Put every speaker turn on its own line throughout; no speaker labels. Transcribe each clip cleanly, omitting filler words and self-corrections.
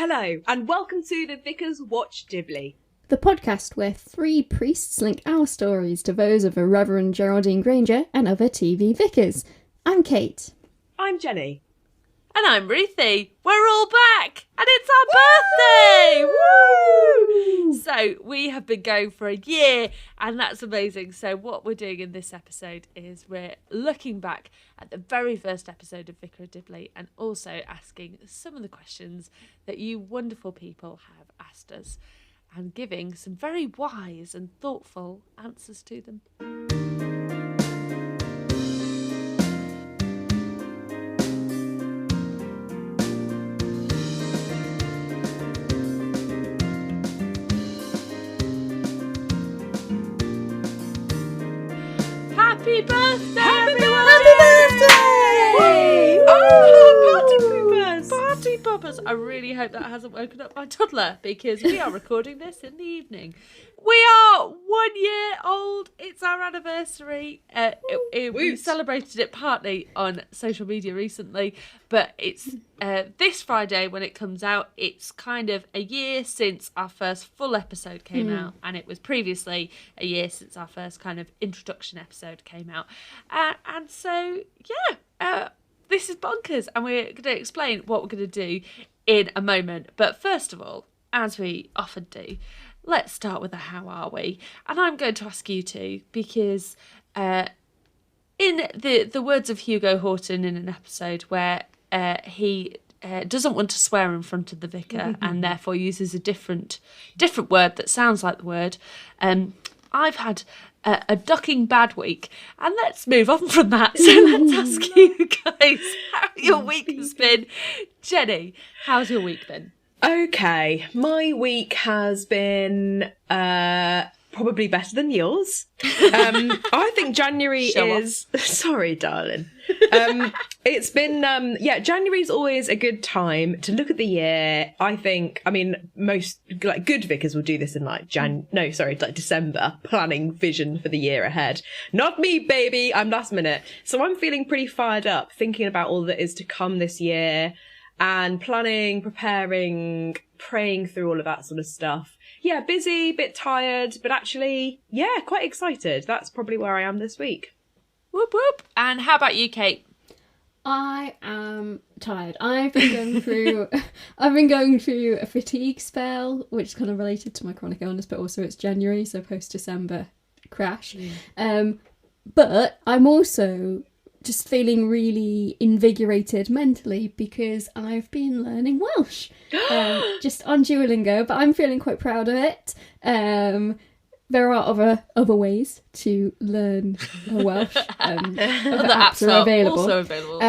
Hello, and welcome to the Vicars Watch Dibley,
the podcast where three priests link our stories to those of a Reverend Geraldine Granger and other TV vicars. I'm Kate.
I'm Jenny.
And I'm Ruthie. We're all back! And it's our birthday! Woo! So we have been going for a year, and that's amazing. So what we're doing in this episode is we're looking back at the very first episode of Vicar of Dibley and also asking some of the questions that you wonderful people have asked us and giving some very wise and thoughtful answers to them. Happy birthday, everyone!
Happy birthday! Oh, party poopers!
Party poppers! I really hope that hasn't woken up my toddler because we are recording this in the evening. We are 1 year old. It's our anniversary. We celebrated it partly on social media recently, but it's this Friday when it comes out. It's kind of a year since our first full episode came out, and it was previously a year since our first kind of introduction episode came out. And so, this is bonkers, and we're going to explain what we're going to do in a moment. But first of all, as we often do, let's start with a how are we? And I'm going to ask you two because in the words of Hugo Horton in an episode where he doesn't want to swear in front of the vicar and therefore uses a different word that sounds like the word, I've had a ducking bad week, and let's move on from that. So let's ask you guys how your week has been. Jenny, how's your week been?
Okay, my week has been probably better than yours. I think January Sorry, darling. It's been, January's always a good time to look at the year. Most good vicars will do this in December, planning vision for the year ahead. Not me, baby. I'm last minute. So I'm feeling pretty fired up, thinking about all that is to come this year and planning, preparing, praying through all of that sort of stuff. Yeah, busy, bit tired, but actually, quite excited. That's probably where I am this week.
Whoop whoop. And how about you, Kate?
I am tired. I've been going through a fatigue spell, which is kind of related to my chronic illness, but also it's January, so post-December crash. But I'm also just feeling really invigorated mentally because I've been learning Welsh just on Duolingo, but I'm feeling quite proud of it. There are other ways to learn Welsh. Other
apps are available. Also available.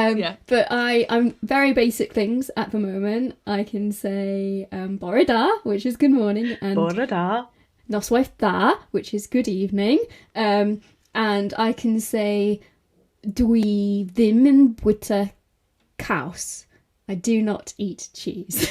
But I'm very basic things at the moment. I can say bore da, which is good morning, and
bore da,
noswaith da, which is good evening. And I can say dwi ddim yn bwyta caws. I do not eat cheese.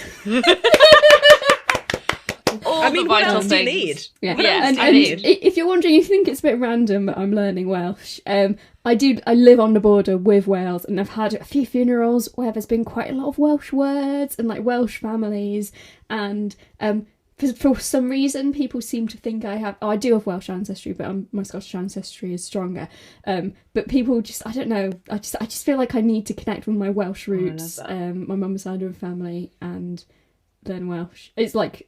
What else do you need?
If you're wondering, you think it's a bit random, but I'm learning Welsh. I live on the border with Wales, and I've had a few funerals where there's been quite a lot of Welsh words and like Welsh families, and for some reason people seem to think I do have Welsh ancestry, but my Scottish ancestry is stronger. But people just, I don't know, I just feel like I need to connect with my Welsh roots, my mum's side of the family, and learn Welsh. It's like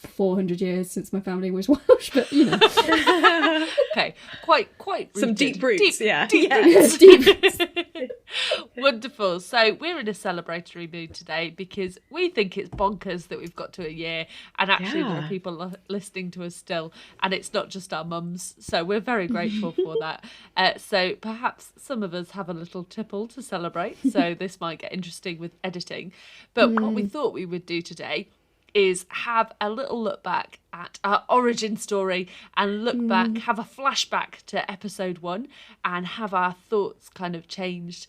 400 years since my family was Welsh, but you know.
Okay, quite
some
rooted.
deep roots,
deep roots.
Wonderful. So we're in a celebratory mood today because we think it's bonkers that we've got to a year, and actually there are people listening to us still, and it's not just our mums. So we're very grateful for that. So perhaps some of us have a little tipple to celebrate. So this might get interesting with editing. But what we thought we would do today is have a little look back at our origin story and look back, have a flashback to episode 1 and have our thoughts kind of changed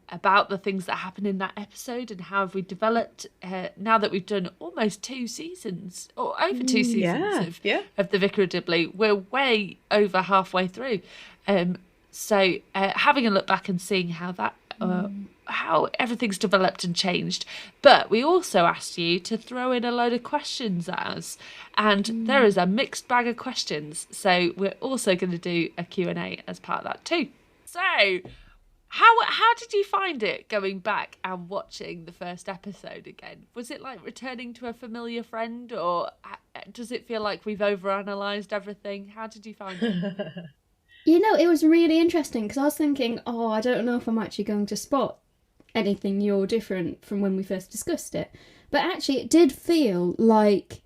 about the things that happened in that episode and how have we developed now that we've done almost 2 seasons or over 2 seasons of the Vicar of Dibley. We're way over halfway through. So having a look back and seeing how that everything's developed and changed. But we also asked you to throw in a load of questions at us, and there is a mixed bag of questions. So we're also going to do a Q&A as part of that too. So how did you find it going back and watching the first episode again? Was it like returning to a familiar friend, or does it feel like we've overanalyzed everything? How did you find it?
It was really interesting because I was thinking, I don't know if I'm actually going to spot anything new or different from when we first discussed it. But actually, it did feel like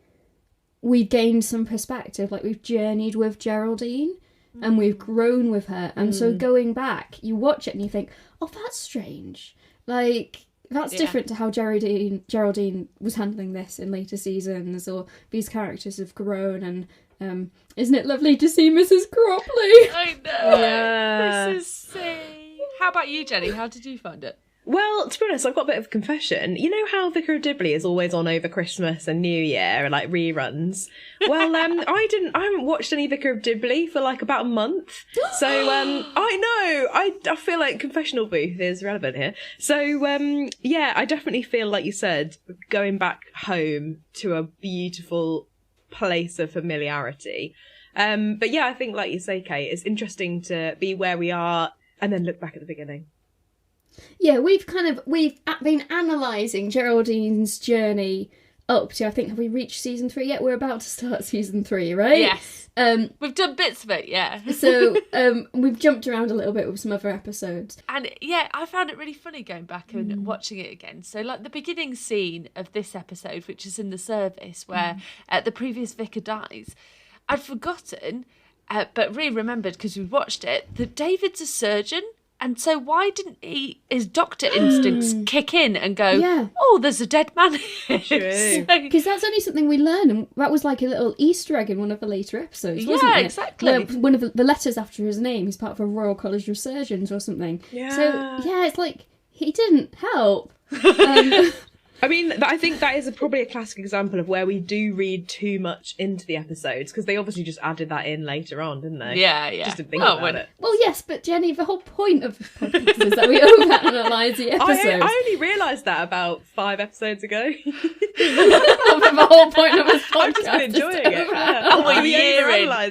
we gained some perspective, like we've journeyed with Geraldine and we've grown with her. And so going back, you watch it and you think, that's strange. Like, that's different to how Geraldine was handling this in later seasons, or these characters have grown. And isn't it lovely to see Mrs. Cropley?
I know. Yeah. This is sick. How about you, Jenny? How did you find it?
Well, to be honest, I've got a bit of a confession. You know how Vicar of Dibley is always on over Christmas and New Year, like reruns? Well, I haven't watched any Vicar of Dibley for like about a month. So, I feel like confessional booth is relevant here. So, I definitely feel, like you said, going back home to a beautiful place of familiarity. But yeah, I think, like you say, Kate, it's interesting to be where we are and then look back at the beginning.
Yeah, we've been analysing Geraldine's journey up to, I think, have we reached season 3 yet? We're about to start season 3, right?
Yes. We've done bits of it, yeah.
So we've jumped around a little bit with some other episodes.
And yeah, I found it really funny going back and watching it again. So like the beginning scene of this episode, which is in the service where the previous vicar dies, I'd forgotten, but remembered because we watched it, that David's a surgeon. And so why didn't his doctor instincts kick in and go, there's a dead man here?
Because that's only something we learn, and that was like a little Easter egg in one of the later episodes, wasn't it?
Yeah, exactly.
One of the letters after his name, he's part of a Royal College of Surgeons or something.
Yeah.
So, it's like, he didn't help.
I mean, I think that is probably a classic example of where we do read too much into the episodes, because they obviously just added that in later on, didn't they?
Yeah.
Just didn't think about it.
Well, yes, but Jenny, the whole point of the podcast is that we overanalyse the episodes.
I only realised that about 5 episodes ago.
The whole point of this podcast.
I've just been enjoying it.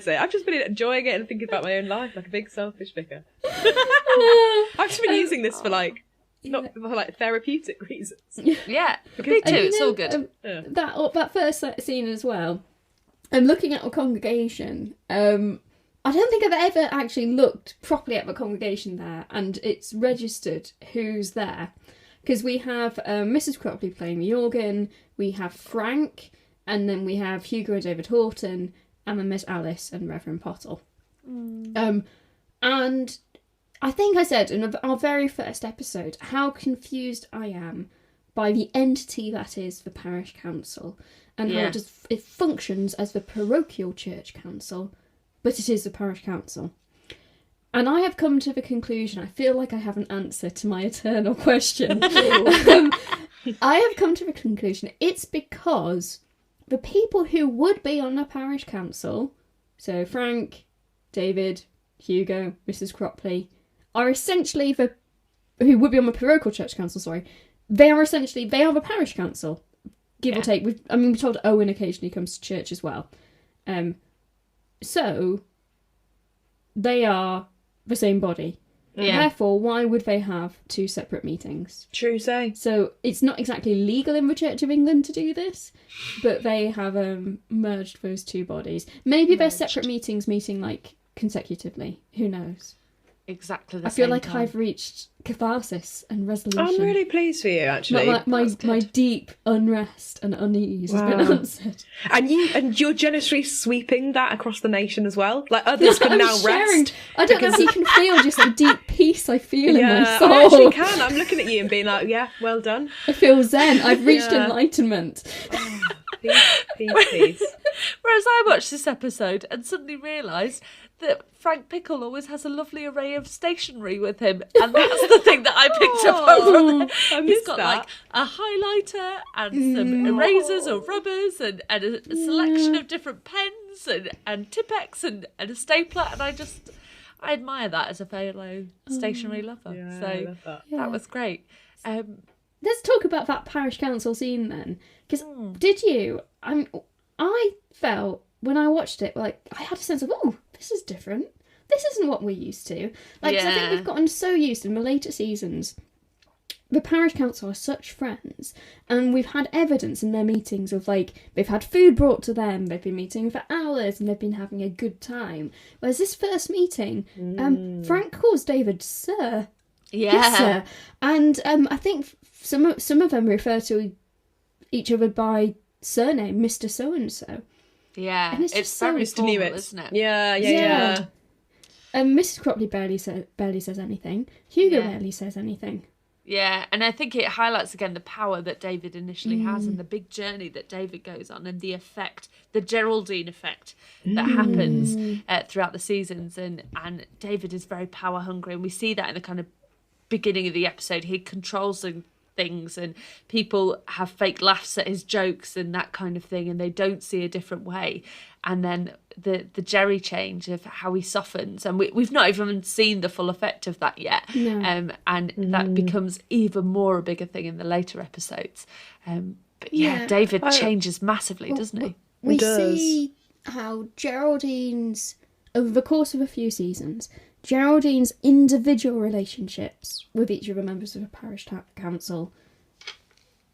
I've just been enjoying it and thinking about my own life like a big selfish vicar. I've just been using this for not for like therapeutic reasons.
Yeah, me too. It's all good.
That first scene as well. I'm looking at a congregation. I don't think I've ever actually looked properly at the congregation there, and it's registered who's there. Because we have Mrs. Cropley playing the organ, we have Frank, and then we have Hugo and David Horton, and then Miss Alice and Reverend Pottle. And I think I said in our very first episode how confused I am by the entity that is the parish council, and how it functions as the parochial church council, but it is the parish council. And I have come to the conclusion, I feel like I have an answer to my eternal question. I have come to the conclusion it's because the people who would be on the parish council, so Frank, David, Hugo, Mrs. Cropley, are essentially who would be on the parochial church council, they are the parish council, give or take. We're told Owen occasionally comes to church as well. So, they are the same body. Yeah. Therefore, why would they have 2 separate meetings?
True say.
So, it's not exactly legal in the Church of England to do this, but they have merged those 2 bodies. Maybe they're separate meetings meeting like consecutively. Who knows?
Exactly the
same I feel like
time.
I've reached catharsis and resolution.
I'm really pleased for you, actually.
My deep unrest and unease has been answered.
And you're generously sweeping that across the nation as well. Like, others can now rest.
I don't know if you can feel just the deep peace I feel in my soul.
I actually can. I'm looking at you and being like, yeah, well done.
I feel zen. I've reached enlightenment.
Peace.
Whereas I watched this episode and suddenly realised that Frank Pickle always has a lovely array of stationery with him, and that's the thing that I picked up over. He's got like a highlighter and some erasers or rubbers and a selection of different pens and Tipp-Ex and a stapler, and I admire that as a fellow stationery lover.
Yeah,
so
I love that.
That was great.
Let's talk about that parish council scene then. Because did you? I felt when I watched it, like, I had a sense of, oh, this is different. This isn't what we're used to. Like, 'cause I think we've gotten so used in the later seasons. The parish council are such friends, and we've had evidence in their meetings of, like, they've had food brought to them, they've been meeting for hours, and they've been having a good time. Whereas this first meeting, Frank calls David Sir.
Yeah.
Yes, sir. And I think some of them refer to each other by surname, Mr. So-and-so.
Yeah,
and
it's very formal, isn't it?
Yeah.
Mrs. Cropley barely says anything. Hugo barely says anything.
Yeah, and I think it highlights again the power that David initially has and the big journey that David goes on and the effect, the Geraldine effect that happens throughout the seasons. And David is very power hungry, and we see that in the kind of beginning of the episode. He controls things, and people have fake laughs at his jokes and that kind of thing, and they don't see a different way. And then the Jerry change of how he softens, and we've not even seen the full effect of that yet. No. And that becomes even more a bigger thing in the later episodes. But David changes massively, doesn't he?
We see how Geraldine's, over the course of a few seasons, Geraldine's individual relationships with each of the members of the parish council,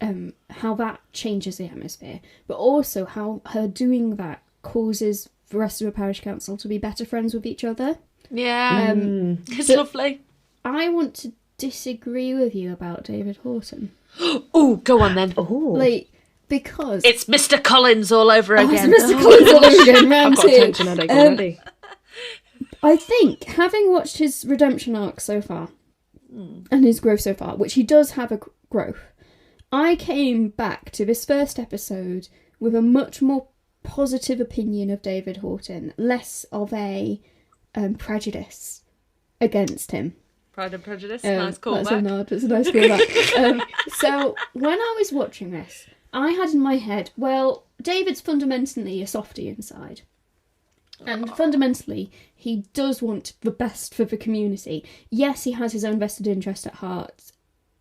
how that changes the atmosphere, but also how her doing that causes the rest of the parish council to be better friends with each other.
Yeah, it's lovely.
I want to disagree with you about David Horton.
Oh, go on then.
Like, because
it's Mr. Collins all over again.
It's Mr. Collins all over again.
I've got a tension headache already.
I think, having watched his redemption arc so far, and his growth so far, which he does have a growth, I came back to this first episode with a much more positive opinion of David Horton, less of a prejudice against him.
Pride and Prejudice, nice callback.
That's a nice callback. So, when I was watching this, I had in my head, well, David's fundamentally a softie inside. And fundamentally, he does want the best for the community. Yes, he has his own vested interest at heart,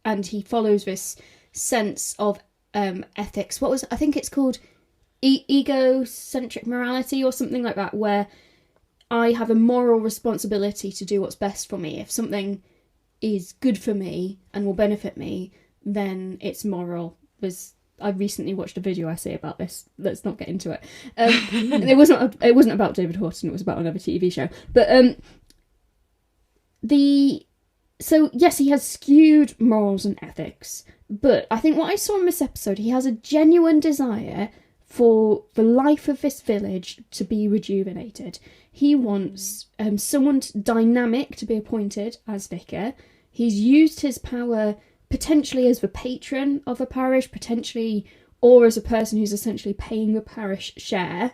and he follows this sense of ethics. I think it's called egocentric morality or something like that, where I have a moral responsibility to do what's best for me. If something is good for me and will benefit me, then it's moral. I recently watched a video essay about this. Let's not get into it. It wasn't about David Horton. It was about another TV show. But so yes, he has skewed morals and ethics. But I think what I saw in this episode, he has a genuine desire for the life of this village to be rejuvenated. He wants someone dynamic to be appointed as vicar. He's used his power potentially as the patron of a parish, potentially, or as a person who's essentially paying the parish share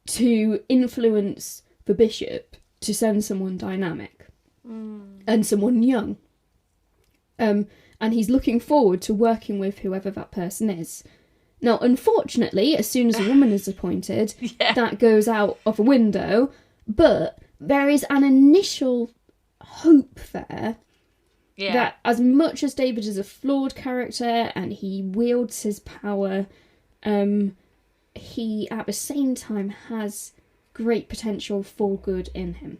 to influence the bishop to send someone dynamic and someone young. And he's looking forward to working with whoever that person is. Now, unfortunately, as soon as a woman is appointed, that goes out of the window, but there is an initial hope there. Yeah. That as much as David is a flawed character and he wields his power, he at the same time has great potential for good in him.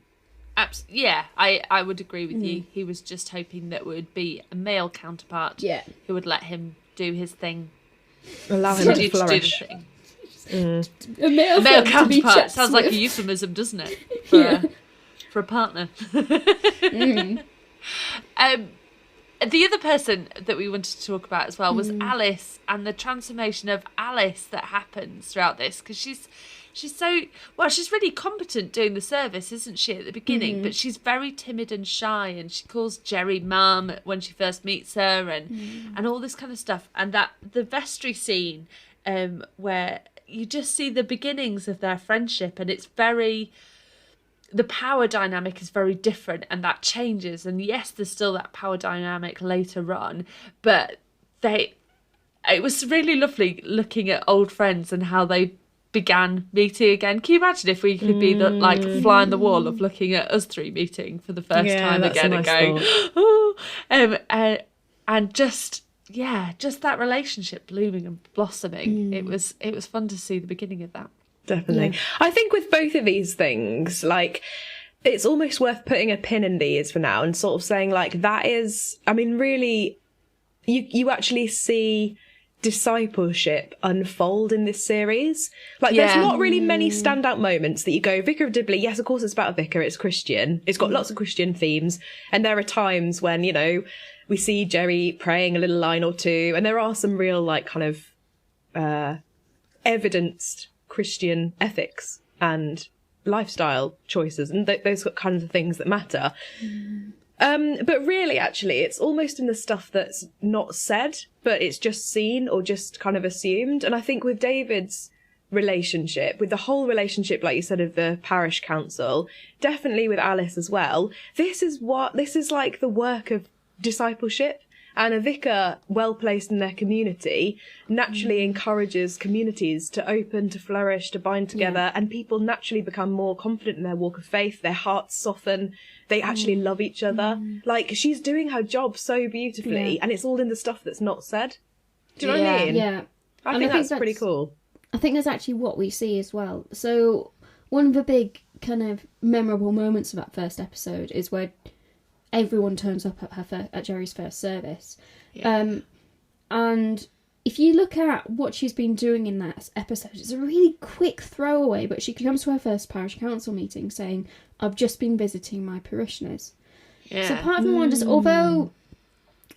Yeah, I would agree with you. He was just hoping that would be a male counterpart who would let him do his thing.
Allow him to flourish.
A male
counterpart sounds like a euphemism, doesn't it? For a partner. The other person that we wanted to talk about as well was Alice, and the transformation of Alice that happens throughout this, because she's so, well, she's really competent doing the service, isn't she, at the beginning, but she's very timid and shy, and she calls Jerry Mum when she first meets her, and all this kind of stuff. And that the vestry scene where you just see the beginnings of their friendship, and it's very, the power dynamic is very different, and that changes. And yes, there's still that power dynamic later on, but it was really lovely looking at old friends and how they began meeting again. Can you imagine if we could be the fly on the wall of looking at us three meeting for the first time again and going, oh, and just that relationship blooming and blossoming. It was fun to see the beginning of that.
Definitely. Yeah. I think with both of these things, like, it's almost worth putting a pin in these for now and sort of saying, like, that is, I mean, really, you actually see discipleship unfold in this series. Like, there's not really many standout moments that you go, Vicar of Dibley, yes, of course it's about a vicar, it's Christian, it's got lots of Christian themes, and there are times when, you know, we see Jerry praying a little line or two, and there are some real, like, kind of evidenced Christian ethics and lifestyle choices and those kinds of things that matter. But really, actually, it's almost in the stuff that's not said, but it's just seen or just kind of assumed. And I think with David's relationship, with the whole relationship, like you said, of the parish council, definitely with Alice as well, this is like the work of discipleship. And a vicar well placed in their community naturally encourages communities to open, to flourish, to bind together, and people naturally become more confident in their walk of faith. Their hearts soften. They actually love each other. Like, she's doing her job so beautifully, and it's all in the stuff that's not said. Do you know what I mean?
Yeah.
I think that's pretty cool.
I think that's actually what we see as well. So one of the big kind of memorable moments of that first episode is where everyone turns up at Jerry's first service. And if you look at what she's been doing in that episode, it's a really quick throwaway, but she comes to her first parish council meeting saying, I've just been visiting my parishioners. So part of me wonders, although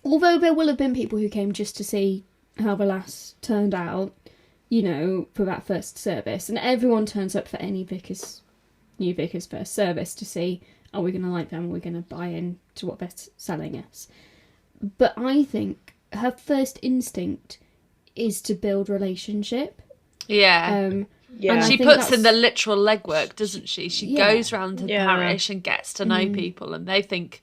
there will have been people who came just to see how the lass turned out, you know, for that first service, and everyone turns up for any new vicar's first service to see, are we going to like them? Are we going to buy in to what they're selling us? But I think her first instinct is to build relationship.
And she puts in the literal legwork, doesn't she? She goes round the parish and gets to know people, and they think,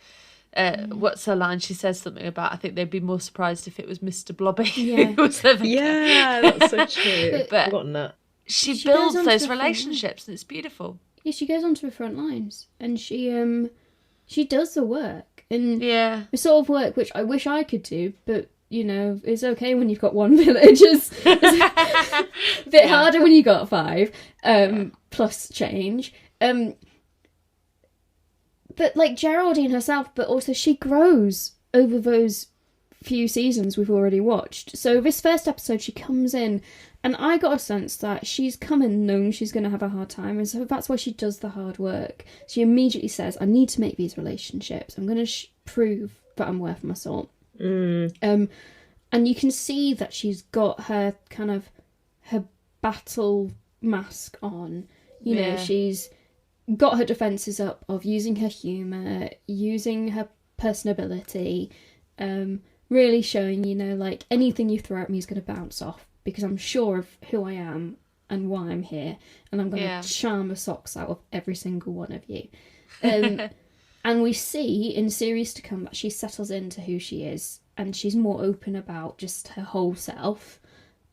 what's her line? She says something about, I think they'd be more surprised if it was Mr. Blobby who was the vicar.
Yeah, that's so true. But I've forgotten that.
She builds those relationships, and it's beautiful.
Yeah, she goes onto the front lines, and she does the work, and the sort of work which I wish I could do, but you know, it's okay when you've got one village. It's a bit harder when you got 5 plus change. But like Geraldine herself, but also she grows over those few seasons we've already watched. So this first episode, she comes in, and I got a sense that she's come in knowing she's going to have a hard time, and so that's why she does the hard work. She immediately says, I need to make these relationships. I'm going to prove that I'm worth my salt. And you can see that she's got her kind of her battle mask on. You know, she's got her defences up of using her humour, using her personability, really showing, you know, like, anything you throw at me is going to bounce off because I'm sure of who I am and why I'm here, and I'm going to charm the socks out of every single one of you. And we see in series to come that she settles into who she is, and she's more open about just her whole self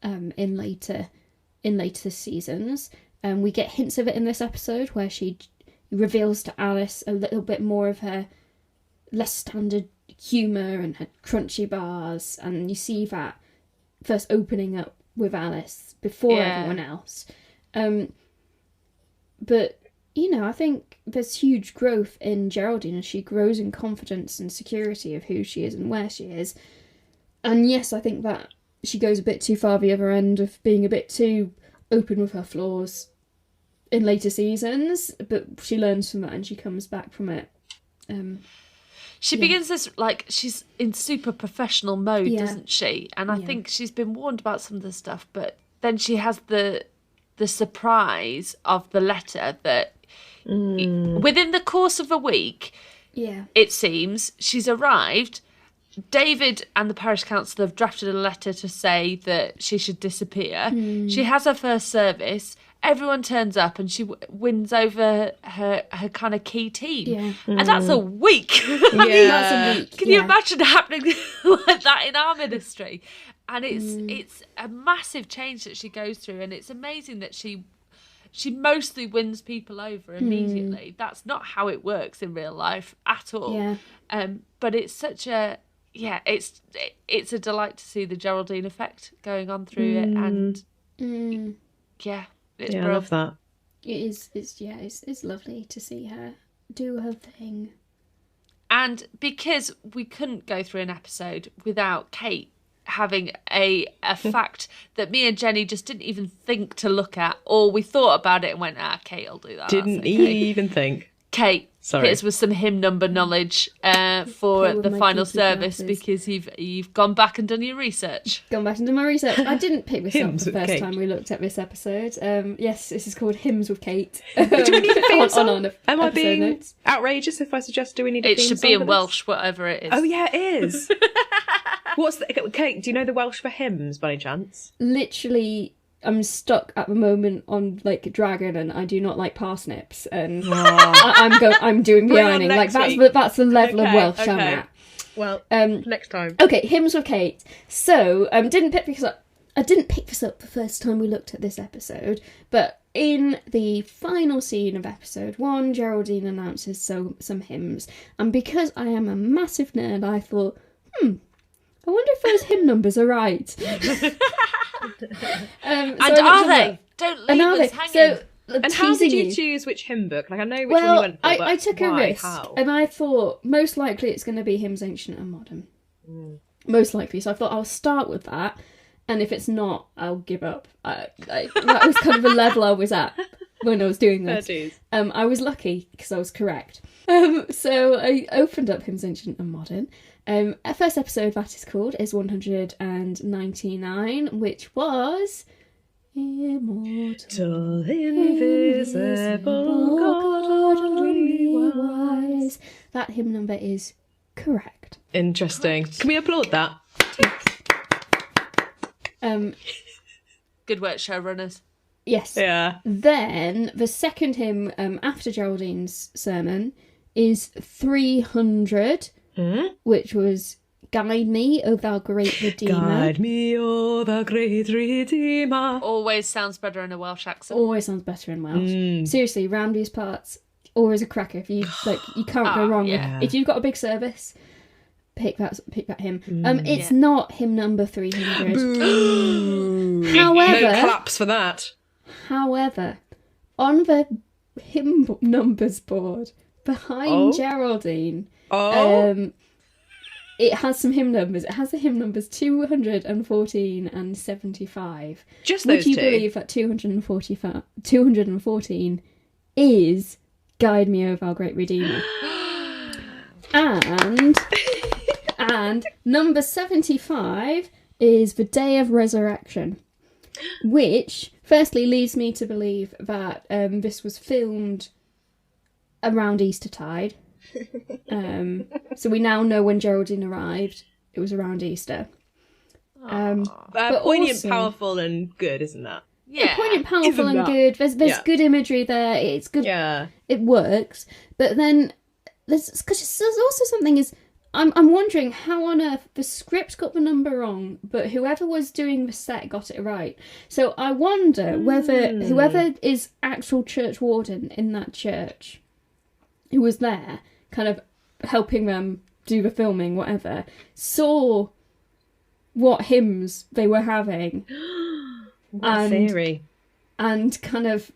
in later seasons. We get hints of it in this episode where she reveals to Alice a little bit more of her less standard humour and her crunchy bars, and you see that first opening up with Alice before everyone else. But, you know, I think there's huge growth in Geraldine as she grows in confidence and security of who she is and where she is. And yes, I think that she goes a bit too far the other end of being a bit too open with her flaws in later seasons, but she learns from that and she comes back from it.
She begins this, like, she's in super professional mode, doesn't she? And I think she's been warned about some of the stuff, but then she has the surprise of the letter that within the course of a week, it seems, she's arrived. David and the parish council have drafted a letter to say that she should disappear. She has her first service. Everyone turns up and she wins over her kind of key team. And that's a week.
That's a week.
Can you imagine happening like that in our ministry? And it's a massive change that she goes through, and it's amazing that she mostly wins people over immediately. That's not how it works in real life at all. But it's such a yeah, it's a delight to see the Geraldine effect going on through it, and yeah, it's
I love that.
It is. It's lovely to see her do her thing.
And because we couldn't go through an episode without Kate having a fact that me and Jenny just didn't even think to look at, or we thought about it and went, Kate will do that.
Didn't even think.
Kate,
sorry.
Here's with some hymn number knowledge for the final service, because you've gone back and done your research.
Gone back and done my research. I didn't pick this up the first time we looked at this episode. Yes, this is called Hymns with Kate.
Do we need a theme song? Am I being
notes.
outrageous if I suggest do we need a theme song?
It should be in Welsh, whatever it is.
Oh yeah, it is. Kate, do you know the Welsh for hymns by any chance?
Literally, I'm stuck at the moment on like dragon, and I do not like parsnips, and I'm doing the ironing. Like that's the level of Welsh I'm at.
Well, next time.
Okay, Hymns with Kate. So didn't pick this up. I didn't pick this up the first time we looked at this episode, but in the final scene of episode 1, Geraldine announces some hymns, and because I am a massive nerd, I thought, I wonder if those hymn numbers are right.
And are they? Don't leave us hanging.
So,
and how did you choose which hymn book? Like, I know which one you went for, but
I took a risk,
how?
and I thought most likely it's going to be hymns ancient and modern. Most likely. So I thought I'll start with that, and if it's not, I'll give up. That was kind of the level I was at when I was doing this. I was lucky because I was correct. So I opened up hymns ancient and modern. Our first episode that is called is 199, which was Immortal, invisible, God only wise. That hymn number is correct.
Interesting. Can we applaud that?
Good work, showrunners.
Yes.
Yeah.
Then the second hymn after Geraldine's sermon is 300. Which was Guide Me, O Thou Great Redeemer.
Guide me, O Thou Great Redeemer.
Always sounds better in a Welsh accent.
Always sounds better in Welsh. Seriously, round these parts, always a cracker. If you you can't go wrong.
Yeah.
If you've got a big service, pick that hymn. It's not hymn number 300. However,
no claps for that.
However, on the hymn numbers board behind Geraldine. It has some hymn numbers. It has the hymn numbers 214 and 75.
Just those two.
Would you believe that 214 is Guide Me, O Thou Great Redeemer? and number 75 is The Day of Resurrection, which firstly leads me to believe that this was filmed around Eastertide. So we now know when Geraldine arrived, it was around Easter.
But poignant, also, powerful, and good, isn't that?
Yeah, poignant, powerful, and good. There's good imagery there. It's good.
Yeah,
it works. But then there's also something is I'm wondering how on earth the script got the number wrong, but whoever was doing the set got it right. So I wonder whether whoever is actual church warden in that church, who was there, kind of helping them do the filming, whatever, saw what hymns they were having.
What theory.
And kind of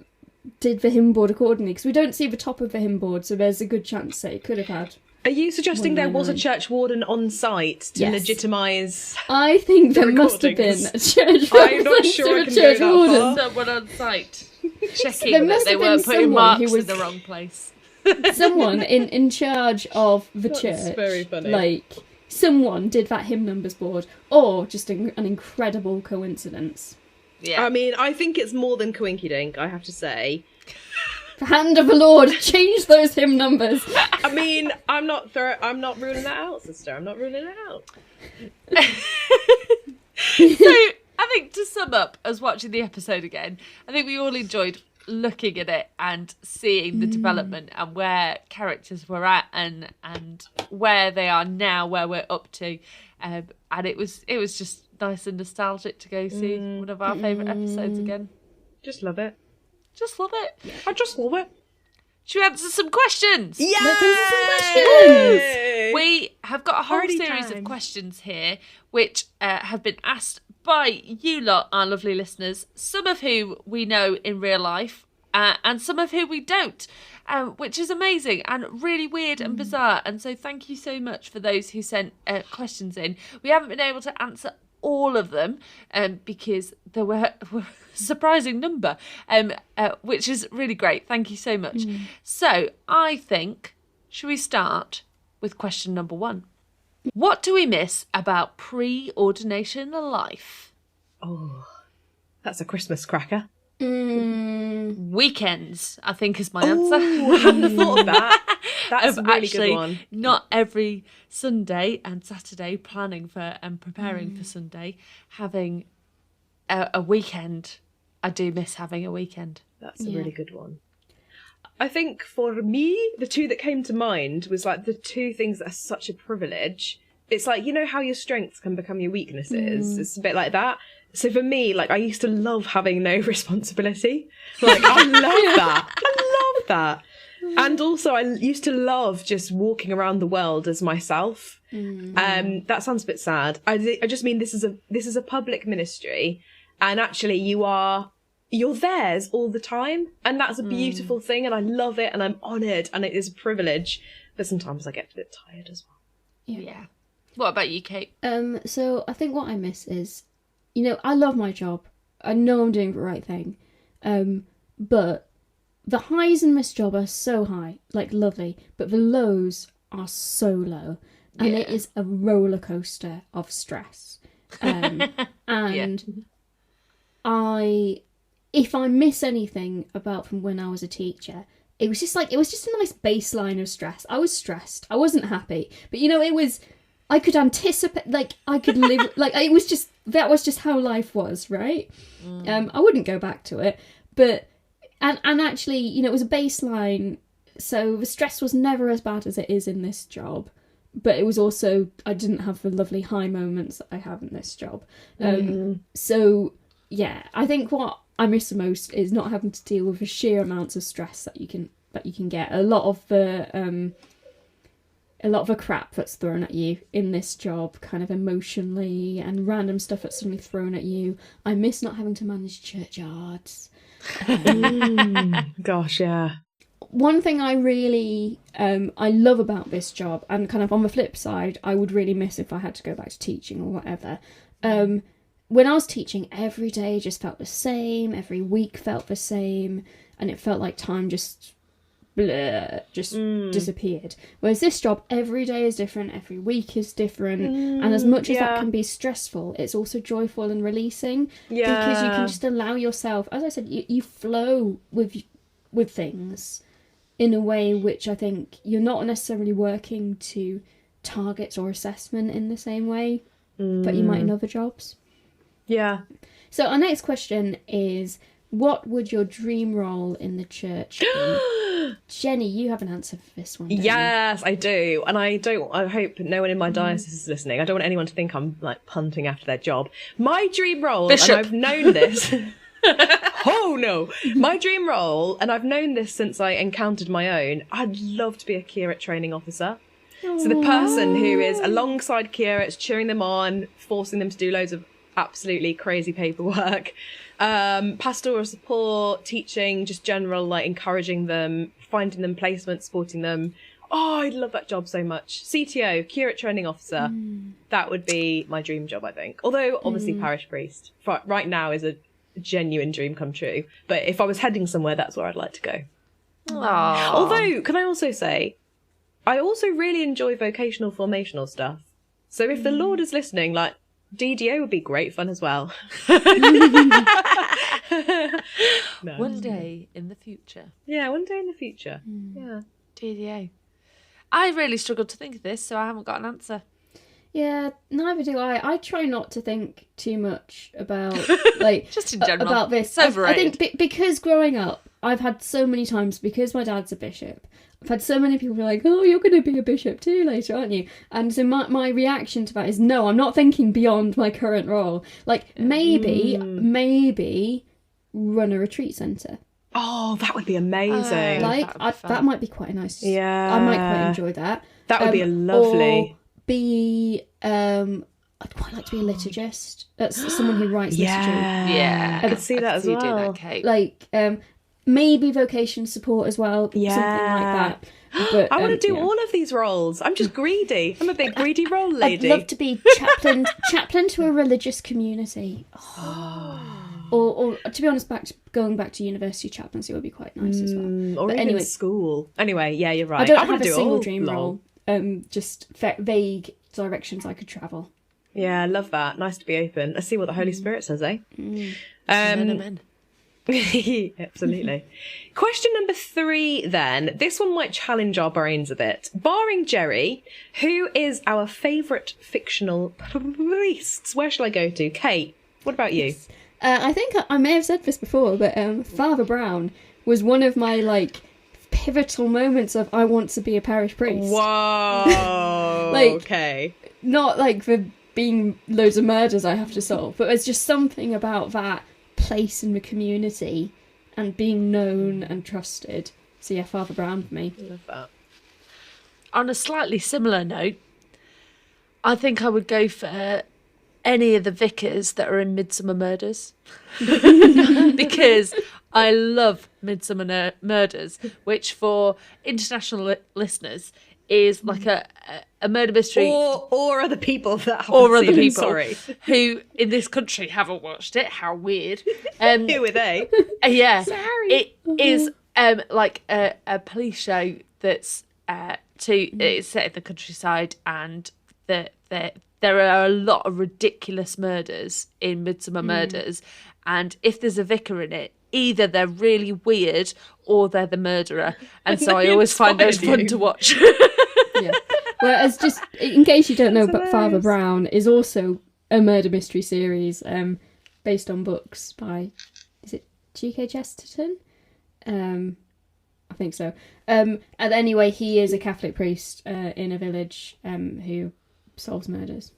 did the hymn board accordingly, because we don't see the top of the hymn board, so there's a good chance that it could have had.
Are you suggesting there was a church warden on site to legitimise?
I think there must have been a church warden.
I'm not sure I can go that far.
Someone on site checking that they weren't putting marks in the wrong place.
Someone in charge of the church.
That's very funny.
Like, someone did that hymn numbers board, or just an incredible coincidence.
Yeah.
I
mean, I think it's more than coinkydink, I have to say.
The hand of the Lord, change those hymn numbers.
I mean, I'm not ruling that out, sister. I'm not ruling it out.
So, I think to sum up, as watching the episode again, I think we all enjoyed looking at it and seeing the development and where characters were at and where they are now, where we're up to, and it was just nice and nostalgic to go see one of our favourite episodes again.
Just love it.
Just love it.
I just love it.
Should we answer some questions?
Yeah!
Let's answer some questions!
We have got a whole
Party
series
time.
of questions here, which have been asked by you lot, our lovely listeners, some of who we know in real life, and some of who we don't, which is amazing and really weird and bizarre. And so thank you so much for those who sent questions in. We haven't been able to answer all of them because there were a surprising number, which is really great. Thank you so much. So I think, should we start with question number 1? What do we miss about pre-ordination life?
Oh, that's a Christmas cracker.
Weekends, I think, is my answer.
I hadn't thought of that. That's a really
Actually,
good one.
not every Sunday and Saturday planning for and preparing for Sunday, having a weekend. I do miss having a weekend.
That's a really good one. I think for me, the two that came to mind was like the two things that are such a privilege. It's like, you know how your strengths can become your weaknesses? It's a bit like that. So for me, like, I used to love having no responsibility. Like, I love that. I love that. And also, I used to love just walking around the world as myself. That sounds a bit sad. I just mean this is a public ministry, and actually you're theirs all the time, and that's a beautiful thing, and I love it, and I'm honoured, and it is a privilege. But sometimes I get a bit tired as well.
Yeah. What about you, Kate?
So I think what I miss is, you know, I love my job. I know I'm doing the right thing. But the highs in this job are so high, like lovely, but the lows are so low. And it is a roller coaster of stress. And if I miss anything about from when I was a teacher, it was just a nice baseline of stress. I was stressed. I wasn't happy. But you know, I could anticipate, like, I could live, like, that was just how life was, right? I wouldn't go back to it, but, and actually, you know, it was a baseline, so the stress was never as bad as it is in this job, but it was also, I didn't have the lovely high moments that I have in this job. So, yeah, I think what I miss the most is not having to deal with the sheer amounts of stress that you can get. A lot of the crap that's thrown at you in this job, kind of emotionally, and random stuff that's suddenly thrown at you. I miss not having to manage churchyards.
Gosh, yeah.
One thing I really I love about this job, and kind of on the flip side, I would really miss if I had to go back to teaching or whatever. When I was teaching, every day just felt the same, every week felt the same, and it felt like time just disappeared. Whereas this job, every day is different, every week is different, and as much as that can be stressful, it's also joyful and releasing, because you can just allow yourself, as I said, you flow with things in a way which I think you're not necessarily working to targets or assessment in the same way that you might in other jobs. So our next question is, what would your dream role in the church be? Jenny, you have an answer for this one.
Yes, I do. And I hope no one in my diocese is listening. I don't want anyone to think I'm like punting after their job. My dream role,
Bishop.
and I've known this. Oh no. My dream role, and I've known this since I encountered my own, I'd love to be a curate training officer. So the person who is alongside curates, cheering them on, forcing them to do loads of absolutely crazy paperwork, pastoral support, teaching, just general, like, encouraging them, finding them placement, supporting them. Oh, I'd love that job so much. CTO, curate training officer. That would be my dream job, I think. Although, obviously, parish priest right now is a genuine dream come true. But if I was heading somewhere, that's where I'd like to go.
Aww.
Although, can I also say, I also really enjoy vocational formational stuff. So if the Lord is listening, like, DDO would be great fun as well. No.
One day in the future.
Yeah, one day in the future. Yeah.
DDO. I really struggled to think of this, so I haven't got an answer.
Yeah, neither do I. I try not to think too much about, like,
just in general,
about this.
It's overrated.
I think because growing up, I've had so many times, because my dad's a bishop, I've had so many people be like, oh, you're going to be a bishop too later, aren't you? And so my reaction to that is, no, I'm not thinking beyond my current role. Like, maybe run a retreat centre.
Oh, that would be amazing.
That might be quite nice.
Yeah.
I might quite enjoy that.
That would be a lovely.
Or be, I'd quite like to be a liturgist. That's someone who writes liturgy.
Yeah.
I could see that as well.
Do that, Kate.
Like, maybe vocation support as well. Something like that. But,
I want to do all of these roles. I'm just greedy. I'm a big greedy role lady.
I'd love to be chaplain to a religious community. Or to be honest, going back to university chaplaincy would be quite nice as well.
Or even school. Anyway, yeah, you're right.
I don't have a single dream role. Just vague directions I could travel.
Yeah, I love that. Nice to be open. Let's see what the Holy Spirit says, eh?
Amen.
Absolutely. Question number 3 then. This one might challenge our brains a bit. Barring Jerry, who is our favourite fictional priests? Where shall I go to? Kate, what about you?
I think I may have said this before, but Father Brown was one of my pivotal moments of I want to be a parish priest.
Whoa. Okay.
Not for being loads of murders I have to solve, but there's just something about that place in the community and being known and trusted. So yeah, Father Brown for me.
I love that.
On a slightly similar note, I think I would go for any of the vicars that are in Midsummer Murders. Because I love Midsummer Murders, which for international listeners is like a murder mystery,
or other people that haven't seen it, sorry,
who in this country haven't watched it. How weird!
Who are they?
Yeah,
sorry.
It is like a police show that's it's set in the countryside, and there are a lot of ridiculous murders in Midsummer Murders, and if there's a vicar in it, either they're really weird or they're the murderer, and so I always find those fun to watch.
Yeah. Whereas, just in case you don't know, but Father Brown is also a murder mystery series based on books by, is it G.K. Chesterton? I think so. And anyway, he is a Catholic priest in a village who solves murders.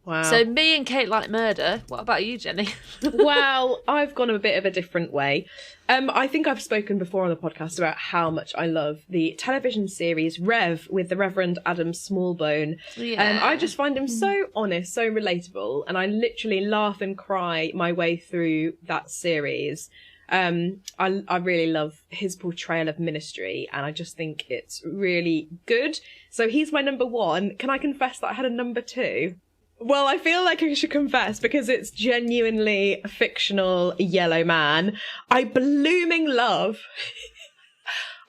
Wow.
So me and Kate like murder. What about you, Jenny?
Well, I've gone a bit of a different way. I think I've spoken before on the podcast about how much I love the television series Rev with the Reverend Adam Smallbone.
Yeah.
I just find him so honest, so relatable, and I literally laugh and cry my way through that series. I really love his portrayal of ministry, and I just think it's really good. So he's my number 1. Can I confess that I had a number 2? Well, I feel like I should confess because it's genuinely a fictional yellow man. I blooming love.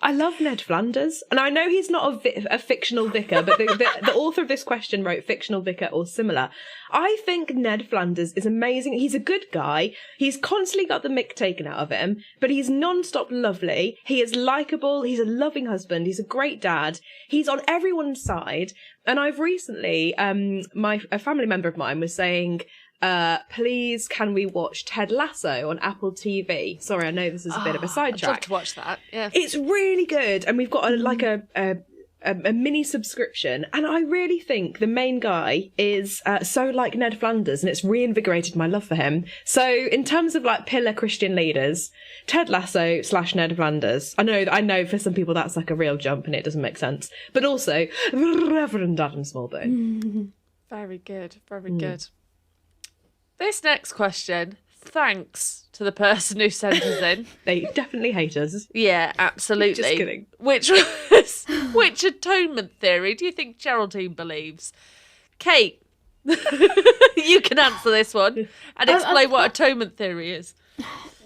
I love Ned Flanders, and I know he's not a fictional vicar, but the author of this question wrote fictional vicar or similar. I think Ned Flanders is amazing. He's a good guy. He's constantly got the mick taken out of him, but he's non-stop lovely. He is likeable. He's a loving husband. He's a great dad. He's on everyone's side. And I've recently, a family member of mine was saying, please can we watch Ted Lasso on Apple TV? Sorry, I know this is a bit of a sidetrack.
I'd love to watch that. Yeah,
it's really good, and we've got a mini subscription, and I really think the main guy is so like Ned Flanders, and it's reinvigorated my love for him. So in terms of pillar Christian leaders, Ted Lasso / Ned Flanders. I know for some people that's a real jump and it doesn't make sense, but also Reverend Adam Smallbone.
Very good, very good. This next question, thanks to the person who sent us in.
They definitely hate us.
Yeah, absolutely.
Just kidding.
Which atonement theory do you think Geraldine believes? Kate, you can answer this one and explain what atonement theory is.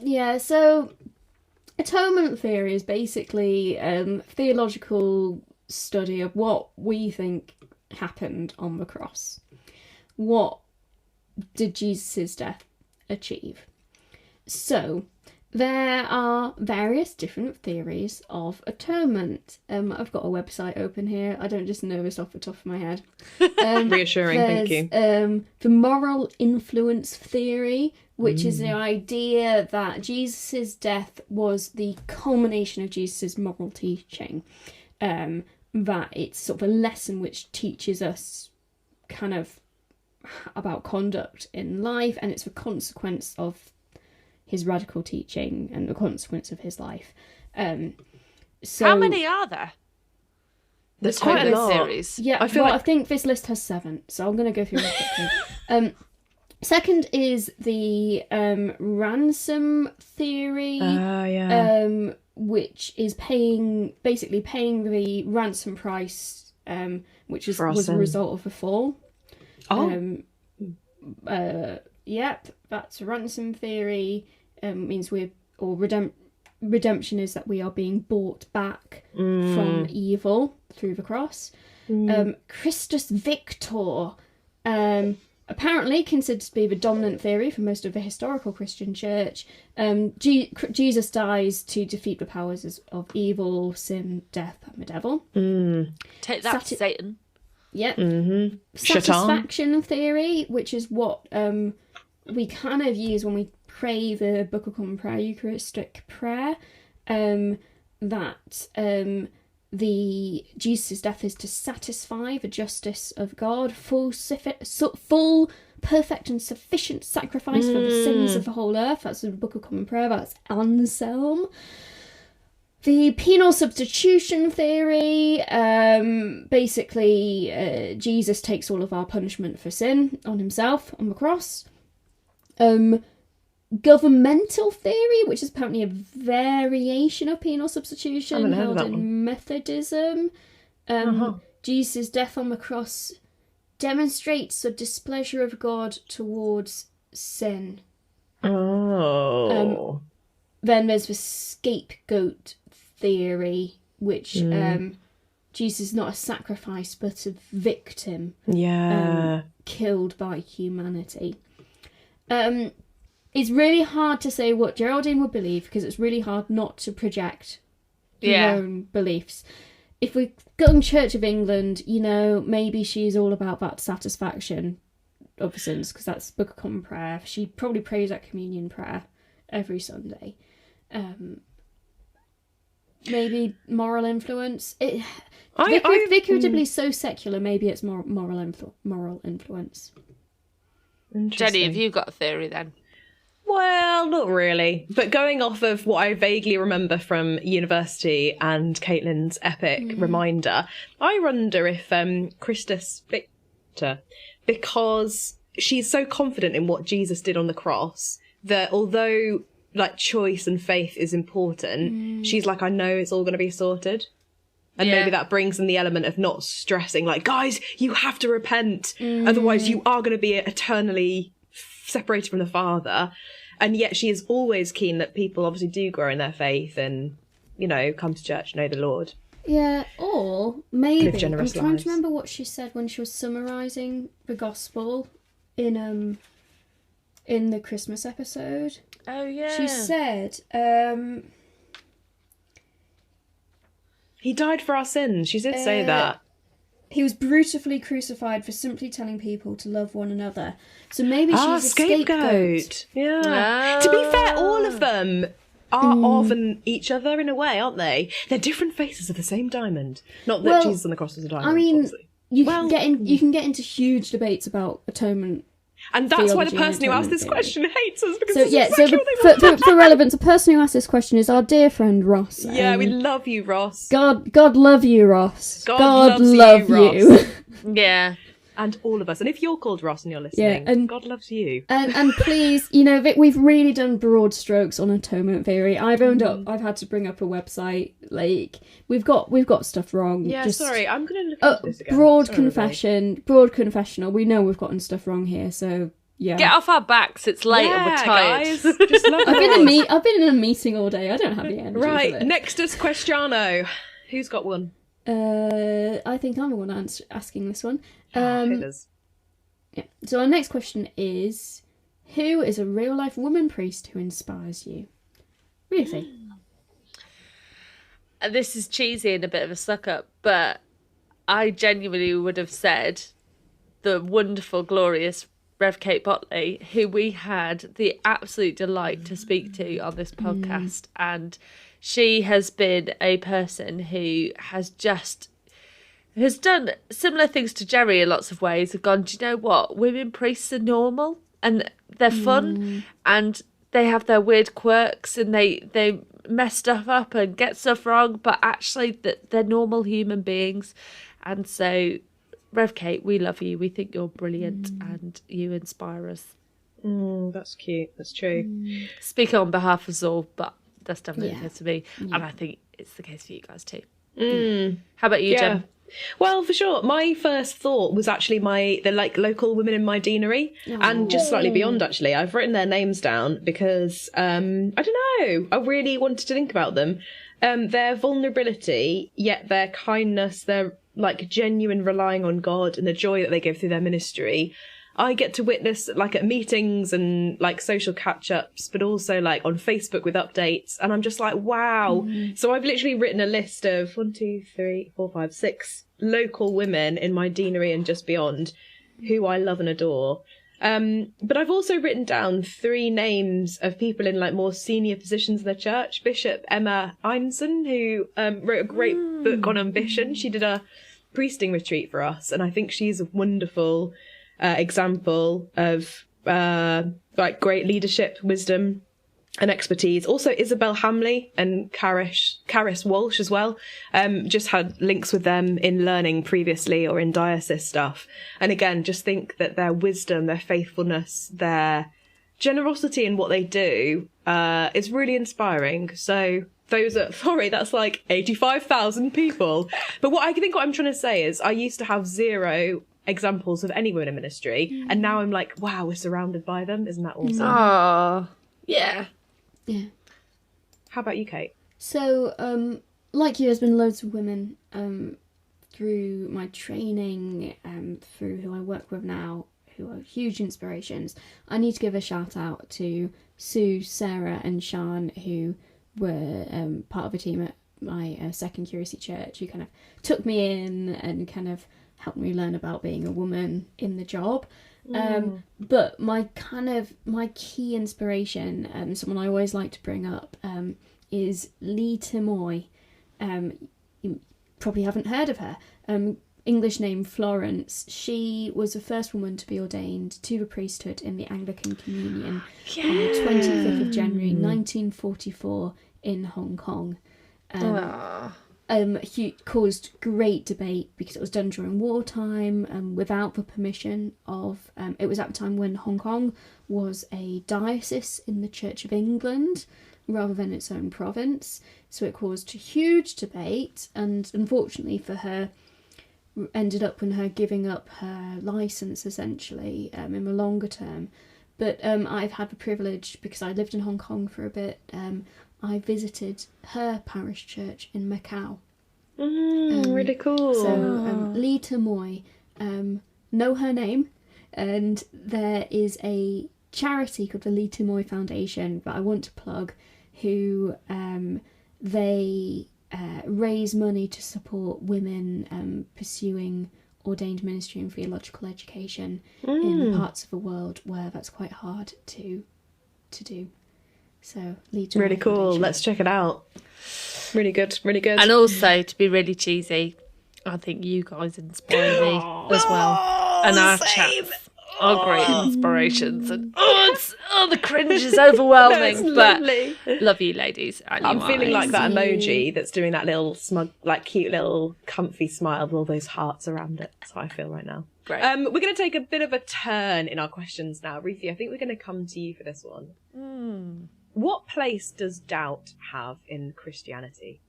Yeah, so atonement theory is basically theological study of what we think happened on the cross. What did Jesus' death achieve? So there are various different theories of atonement. I've got a website open here. I don't just know this off the top of my head.
Reassuring, thank you.
The moral influence theory, which is the idea that Jesus' death was the culmination of Jesus' moral teaching. That it's sort of a lesson which teaches us kind of about conduct in life, and it's a consequence of his radical teaching and the consequence of his life. So
how many are there?
There's quite a lot.
Series.
Yeah, I think this list has 7, so I'm going to go through it quickly. Second is the ransom theory, which is basically paying the ransom price, which was a result of the fall. Yep, that's ransom theory. Means redemption is that we are being bought back from evil through the cross. Christus Victor, apparently considered to be the dominant theory for most of the historical Christian church. Jesus dies to defeat the powers of evil, sin, death, and the devil.
Take that, Satan.
Yep. Satisfaction theory, which is what we kind of use when we pray the Book of Common Prayer, Eucharistic prayer, that the Jesus' death is to satisfy the justice of God, full, perfect and sufficient sacrifice for the sins of the whole earth. That's the Book of Common Prayer. That's Anselm. The penal substitution theory, basically Jesus takes all of our punishment for sin on himself on the cross. Governmental theory, which is apparently a variation of penal substitution held in Methodism. Jesus' death on the cross demonstrates the displeasure of God towards sin. Then there's the scapegoat theory, which Jesus is not a sacrifice but a victim killed by humanity. It's really hard to say what Geraldine would believe because it's really hard not to project your own beliefs. If we're going Church of England, maybe she's all about that satisfaction of the sins because that's Book of Common Prayer. She probably prays at communion prayer every Sunday. Maybe moral influence. Vicar of Dibley is so secular, maybe it's more moral influence.
Jenny, have you got a theory then?
Well, not really. But going off of what I vaguely remember from university and Caitlin's epic reminder, I wonder if Christus Victor, because she's so confident in what Jesus did on the cross, that although choice and faith is important, she's like, I know it's all going to be sorted. And maybe that brings in the element of not stressing, guys, you have to repent. Otherwise you are going to be eternally separated from the Father. And yet she is always keen that people obviously do grow in their faith and, come to church, know the Lord.
Yeah, or maybe, I'm trying
lives.
to remember what she said when she was summarising the gospel in the Christmas episode.
Oh, yeah.
She said,
he died for our sins. She did say that.
He was brutally crucified for simply telling people to love one another. So maybe she's a scapegoat.
Yeah. To be fair, all of them are of each other in a way, aren't they? They're different faces of the same diamond. Not that Jesus on the cross was a diamond.
I mean,
obviously.
you can get into huge debates about atonement.
And that's why the person who asked this question hates us, because
for relevance, the person who asked this question is our dear friend Ross.
Yeah, we love you, Ross.
God love you, Ross. God love you.
Ross.
Yeah.
And all of us. And if you're called Ross and you're listening, and God loves you.
And please, we've really done broad strokes on atonement theory. I've owned up. I've had to bring up a website. We've got stuff wrong.
Yeah, sorry. I'm going to look at this again.
Broad confessional. We know we've gotten stuff wrong here, so yeah.
Get off our backs. It's late and we're tired.
Guys, just love
I've been in a meeting all day. I don't have the energy.
Right,
for this.
Nextus Questiano. Who's got one?
I think I'm the one asking this one.
It is.
Yeah. So our next question is, who is a real life woman priest who inspires you? Really?
This is cheesy and a bit of a suck up, but I genuinely would have said the wonderful, glorious Rev Kate Botley, who we had the absolute delight to speak to on this podcast. And she has been a person who has done similar things to Jerry in lots of ways. Have gone, do you know what? Women priests are normal and they're fun. And they have their weird quirks and they mess stuff up and get stuff wrong, but actually they're normal human beings. And so, Rev Kate, we love you. We think you're brilliant and you inspire us.
That's cute. That's true.
Speak on behalf of us all, but that's definitely the case for me.
Yeah.
And I think it's the case for you guys too. How about you, Jem?
Well, for sure. My first thought was actually the local women in my deanery, and just slightly beyond. Actually, I've written their names down because I don't know. I really wanted to think about them. Their vulnerability, yet their kindness, their like genuine relying on God, and the joy that they give through their ministry. I get to witness like at meetings and like social catch-ups, but also like on Facebook with updates. And I'm just like, wow. So I've literally written a list of 6 local women in my deanery and just beyond who I love and adore. But I've also written down 3 names of people in like more senior positions in the church. Bishop Emma Einson, who wrote a great book on ambition. She did a priesting retreat for us. And I think she's a wonderful example of like great leadership, wisdom and expertise. Also Isabel Hamley and Caris Walsh as well. Just had links with them in learning previously or in diocese stuff. And again, just think that their wisdom, their faithfulness, their generosity in what they do is really inspiring. So that's like 85,000 people. But what I'm trying to say is I used to have 0 examples of any women in ministry, and now I'm like, wow, we're surrounded by them. Isn't that awesome?
Oh, yeah.
How about you, Kate?
So, like you, there's been loads of women through my training, through who I work with now, who are huge inspirations. I need to give a shout out to Sue, Sarah and Sian, who were part of a team at my second curacy church, who kind of took me in and kind of helped me learn about being a woman in the job. But my key inspiration, someone I always like to bring up, is Lee Timoy. You probably haven't heard of her. English name Florence. She was the first woman to be ordained to the priesthood in the Anglican Communion on the 25th of January 1944 in Hong Kong. Caused great debate because it was done during wartime, without the permission of... it was at the time when Hong Kong was a diocese in the Church of England rather than its own province. So it caused huge debate, and unfortunately for her, ended up in her giving up her licence, essentially, in the longer term. But I've had the privilege, because I lived in Hong Kong for a bit, I visited her parish church in Macau.
Really cool.
So Lee Timoy, know her name, and there is a charity called the Lee Timoy Foundation that I want to plug, who they raise money to support women pursuing ordained ministry and theological education in parts of the world where that's quite hard to do. So Lee Timoy
really cool.
Foundation.
Let's check it out. Really good.
And also, to be really cheesy, I think you guys inspire me as well. And our chats are great inspirations. And the cringe is overwhelming. But love you, ladies.
I'm feeling like that emoji that's doing that little smug, like cute little comfy smile with all those hearts around it. That's how I feel right now.
Great.
We're going to take a bit of a turn in our questions now. Ruthie, I think we're going to come to you for this one. What place does doubt have in Christianity?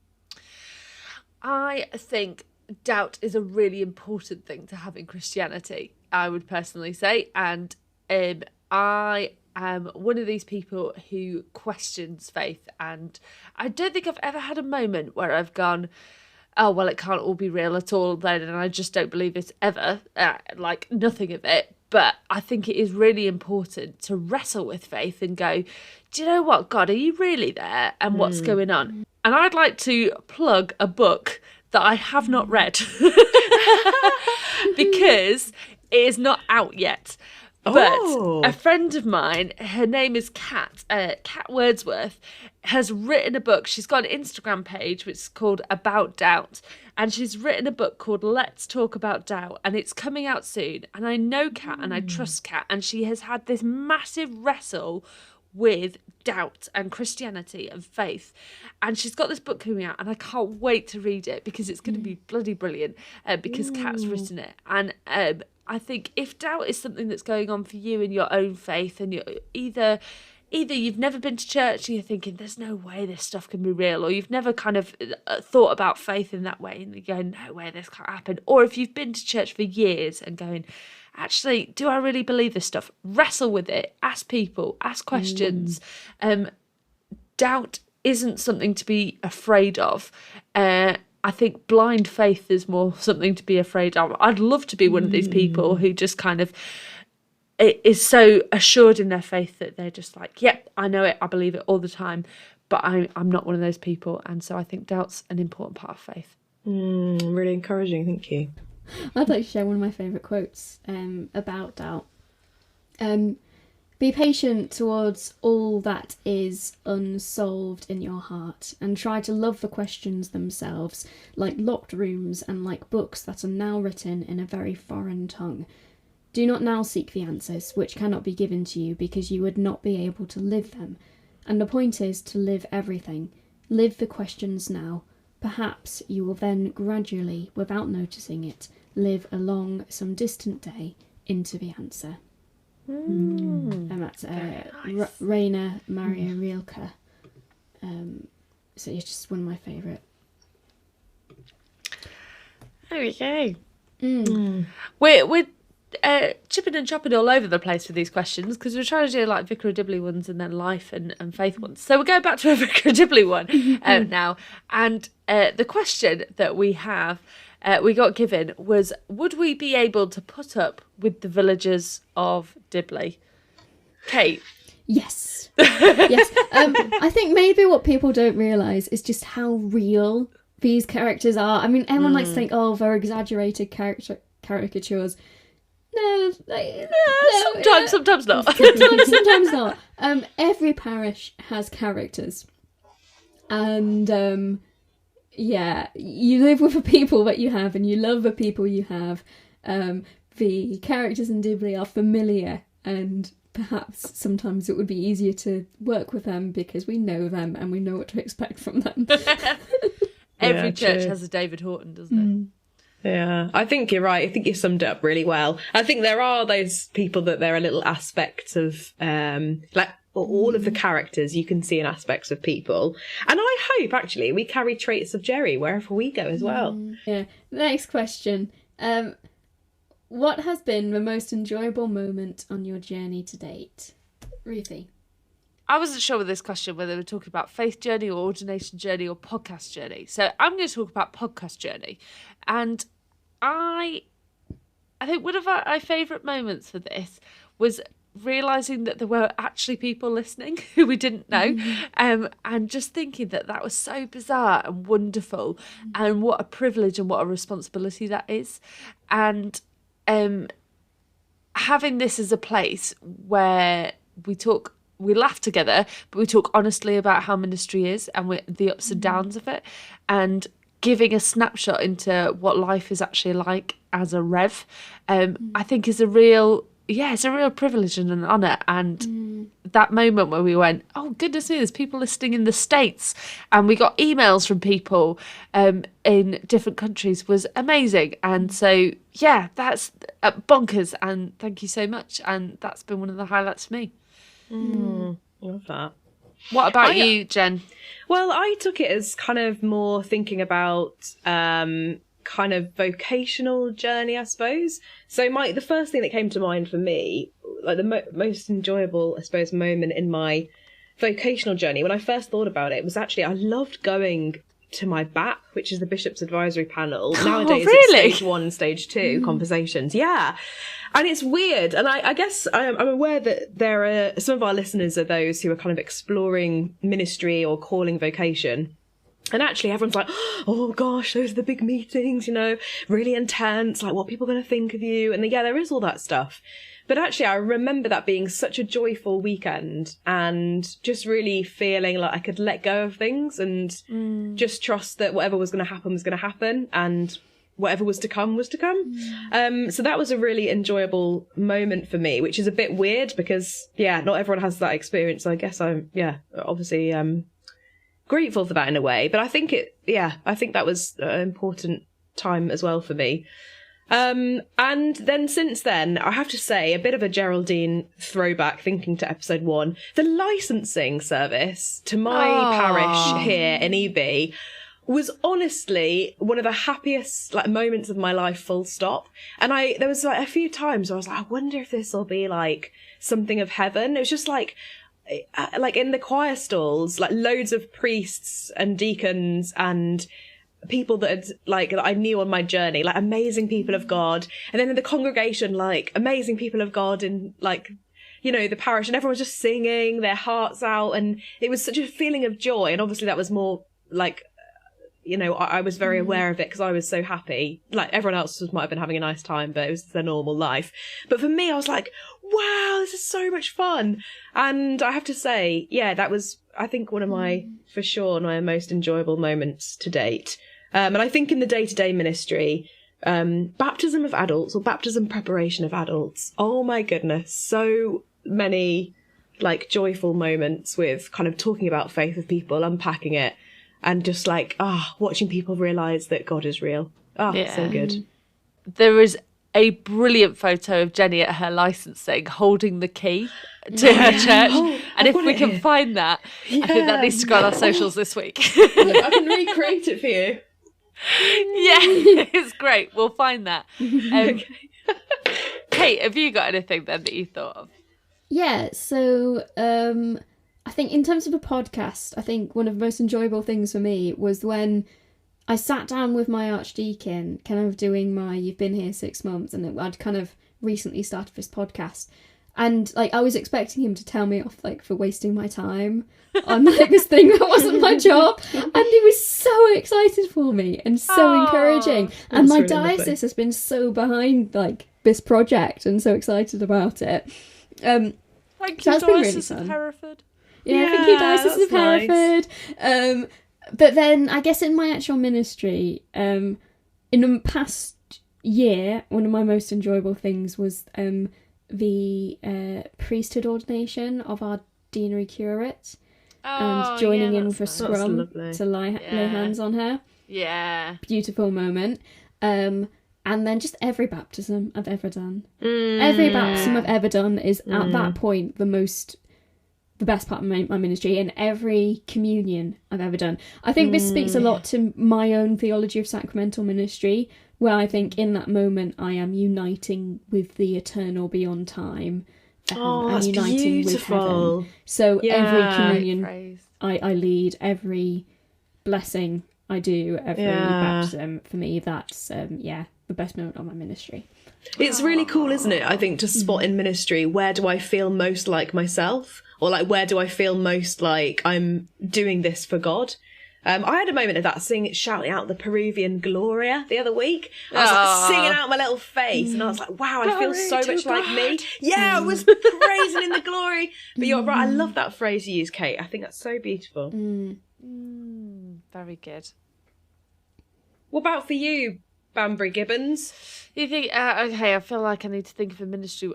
I think doubt is a really important thing to have in Christianity, I would personally say. And I am one of these people who questions faith. And I don't think I've ever had a moment where I've gone, oh, well, it can't all be real at all then, and I just don't believe it ever. Like, nothing of it. But I think it is really important to wrestle with faith and go, do you know what, God, are you really there? And what's going on? And I'd like to plug a book that I have not read because it is not out yet. But a friend of mine, her name is Kat Wordsworth, has written a book. She's got an Instagram page which is called About Doubt. And she's written a book called Let's Talk About Doubt. And it's coming out soon. And I know Kat and I trust Kat. And she has had this massive wrestle with doubt and Christianity and faith. And she's got this book coming out, and I can't wait to read it because it's going to be bloody brilliant, because Kat's written it. And I think if doubt is something that's going on for you in your own faith, and you're either you've never been to church and you're thinking there's no way this stuff can be real, or you've never kind of thought about faith in that way and you're going, no way this can't happen, or if you've been to church for years and going, actually, do I really believe this stuff? Wrestle with it, ask people, ask questions. Doubt isn't something to be afraid of. I think blind faith is more something to be afraid of. I'd love to be one of these people who just kind of is so assured in their faith that they're just like, yep, I know it, I believe it all the time. But I'm not one of those people. And so I think doubt's an important part of faith.
Really encouraging, thank you.
I'd like to share one of my favourite quotes about doubt. Be patient towards all that is unsolved in your heart, and try to love the questions themselves, like locked rooms and like books that are now written in a very foreign tongue. Do not now seek the answers, which cannot be given to you, because you would not be able to live them. And the point is to live everything. Live the questions now. Perhaps you will then gradually, without noticing it, live along some distant day into the answer. And that's
nice.
Rainer Maria Rilke. So it's just one of my favourite.
There we go. We're chipping and chopping all over the place with these questions because we're trying to do like Vicar of Dibley ones and then life and faith ones. So we'll go back to a Vicar of Dibley one now. And the question that we got given was, would we be able to put up with the villagers of Dibley? Kate?
Yes. Yes. I think maybe what people don't realise is just how real these characters are. I mean, everyone likes to think, oh, they're exaggerated caricatures. No,
Sometimes not.
Sometimes not. Every parish has characters. And, yeah, you live with the people that you have and you love the people you have. The characters in Dibley are familiar, and perhaps sometimes it would be easier to work with them because we know them and we know what to expect from them.
Every church has a David Horton, doesn't it?
Yeah, I think you're right. I think you summed it up really well. I think there are those people that there are little aspects of, like all of the characters you can see in aspects of people. And I hope, actually, we carry traits of Jerry wherever we go as well.
Yeah. Next question. What has been the most enjoyable moment on your journey to date? Ruthie?
I wasn't sure with this question whether we're talking about faith journey or ordination journey or podcast journey. So I'm going to talk about podcast journey. And I think one of my favourite moments for this was realising that there were actually people listening who we didn't know, and just thinking that was so bizarre and wonderful, and what a privilege and what a responsibility that is. And having this as a place where we laugh together, but we talk honestly about how ministry is and the ups and downs of it, and giving a snapshot into what life is actually like as a Rev, I think is a real privilege and an honour. And that moment where we went, oh goodness me, there's people listening in the States, and we got emails from people in different countries, was amazing. And so yeah, that's bonkers, and thank you so much. And that's been one of the highlights for me.
Love that.
What about you, Jen?
Well, I took it as kind of more thinking about kind of vocational journey, I suppose. So the first thing that came to mind for me, like the most enjoyable, I suppose, moment in my vocational journey, when I first thought about it, was actually I loved going to my BAP, which is the Bishop's Advisory Panel. Nowadays
really?
It's stage 1, stage 2 conversations. Yeah. And it's weird. And I guess I'm aware that there are some of our listeners are those who are kind of exploring ministry or calling vocation. And actually everyone's like, oh gosh, those are the big meetings, really intense, like what people are going to think of you. And yeah, there is all that stuff. But actually, I remember that being such a joyful weekend, and just really feeling like I could let go of things and just trust that whatever was going to happen was going to happen. And whatever was to come was to come. So that was a really enjoyable moment for me, which is a bit weird because, not everyone has that experience. So I guess I'm, obviously grateful for that in a way. But I think I think that was an important time as well for me. And then since then, I have to say, a bit of a Geraldine throwback thinking to episode 1, the licensing service to my parish here in EB was honestly one of the happiest moments of my life, full stop. And there was a few times where I was like, I wonder if this will be something of heaven. It was just like in the choir stalls, loads of priests and deacons and people that that I knew on my journey, amazing people of God, and then in the congregation, amazing people of God in the parish, and everyone was just singing their hearts out, and it was such a feeling of joy. And obviously that was more I was very aware of it because I was so happy. Everyone else might have been having a nice time, but it was their normal life. But for me, I was like, wow, this is so much fun. And I have to say, that was, I think, one of my most enjoyable moments to date. And I think in the day-to-day ministry, baptism of adults or baptism preparation of adults, oh my goodness, so many joyful moments with kind of talking about faith with people, unpacking it, and just watching people realise that God is real. So good.
There is a brilliant photo of Jenny at her licensing holding the key to her church. And if we can find that, I think that needs to go on our socials this week.
I can recreate it for you.
It's great. We'll find that. Kate, have you got anything then that you thought of?
Yeah, so I think in terms of a podcast, I think one of the most enjoyable things for me was when I sat down with my archdeacon, kind of doing my You've Been Here 6 months, and I'd kind of recently started this podcast. And I was expecting him to tell me off for wasting my time on this thing that wasn't my job. And he was so excited for me and so encouraging. And my
really
diocese
lovely.
has been so behind this project and so excited about it.
Thank you, Diocese of Hereford.
Thank you, Diocese of Hereford.
Nice.
But then I guess in my actual ministry, in the past year, one of my most enjoyable things was the priesthood ordination of our deanery curate and joining in for scrum to lay hands on her.
Yeah.
Beautiful moment. And then just every baptism I've ever done. Every baptism I've ever done is at that point the best part of my ministry, and every communion I've ever done. I think this speaks a lot to my own theology of sacramental ministry, where I think in that moment I am uniting with the eternal beyond time and uniting
beautiful.
with heaven. So every communion I lead, every blessing I do, every baptism, for me, that's the best moment of my ministry.
It's really cool, isn't it? I think to spot in ministry, where do I feel most like myself? Or where do I feel most like I'm doing this for God? I had a moment of that, shouting out the Peruvian Gloria the other week. I was singing out my little face, and I was like, wow, I feel so much like me. Yeah, I was praising in the glory. But you're right, I love that phrase you use, Kate. I think that's so beautiful.
Very good.
What about for you, Banbury Gibbons?
You think, okay, I feel like I need to think of a ministry.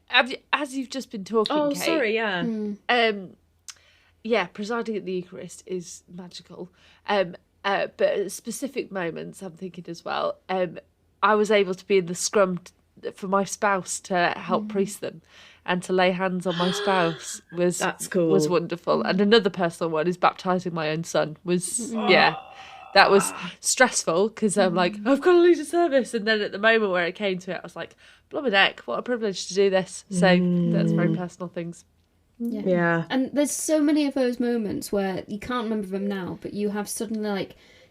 As you've just been talking,
Oh,
Kate,
sorry, yeah.
Presiding at the Eucharist is magical. But at specific moments, I'm thinking as well, I was able to be in the scrum for my spouse to help priest them, and to lay hands on my spouse was
That's cool.
was wonderful. And another personal one is baptising my own son. That was stressful because I'm like, I've got to lead a service. And then at the moment where it came to it, I was like, blooming heck, what a privilege to do this. So that's very personal things.
Yeah. And there's so many of those moments where you can't remember them now, but you have suddenly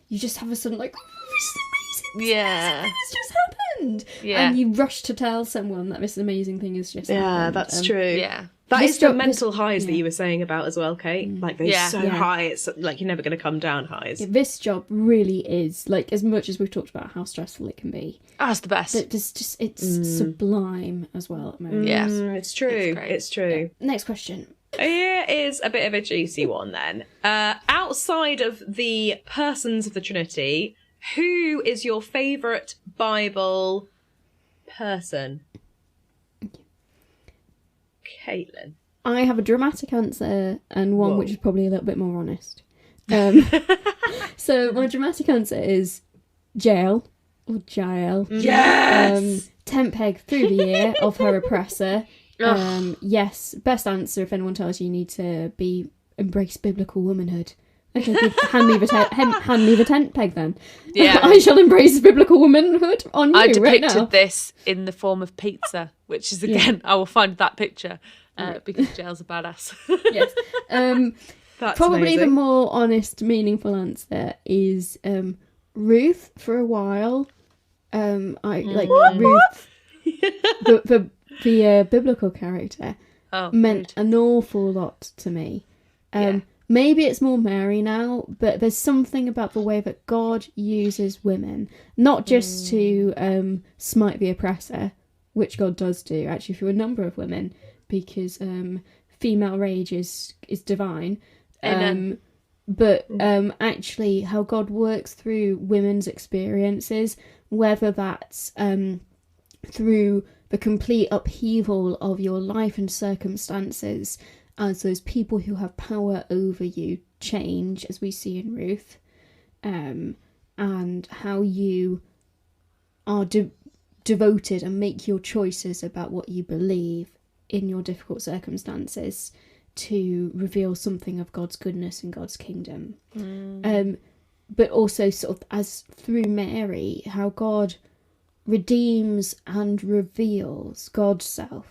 you just have a sudden oh, this is amazing. This just happened. Yeah. And you rush to tell someone that this amazing thing has just happened.
Yeah, that's true.
Yeah.
That is the mental highs that you were saying about as well, Kate. They're so high, it's you're never going to come down highs.
Yeah, this job really is, as much as we've talked about how stressful it can be.
Oh, it's the best.
It's sublime as well at the moment.
Yes.
It's true. It's true.
Yeah. Next question.
Here is a bit of a juicy one then. Outside of the persons of the Trinity, who is your favourite Bible person? Caitlin.
I have a dramatic answer and one which is probably a little bit more honest. So my dramatic answer is Jael.
Yes!
Tent peg through the ear of her oppressor. Yes, best answer if anyone tells you need to embrace biblical womanhood. Okay, hand me the tent peg then.
Yeah.
I shall embrace biblical womanhood on you
I
right now.
depicted this in the form of pizza, which is, again, I will find that picture because Jael's a badass.
Yes.
That's
probably
amazing.
the more honest, meaningful answer is Ruth for a while. I like Ruth, the biblical character, meant an awful lot to me. Maybe it's more Mary now, but there's something about the way that God uses women, not just to smite the oppressor, which God does do actually through a number of women, because female rage is divine.
Amen.
But actually how God works through women's experiences, whether that's through the complete upheaval of your life and circumstances as those people who have power over you change, as we see in Ruth, and how you are devoted and make your choices about what you believe in your difficult circumstances to reveal something of God's goodness and God's kingdom. But also sort of as through Mary, how God redeems and reveals God's self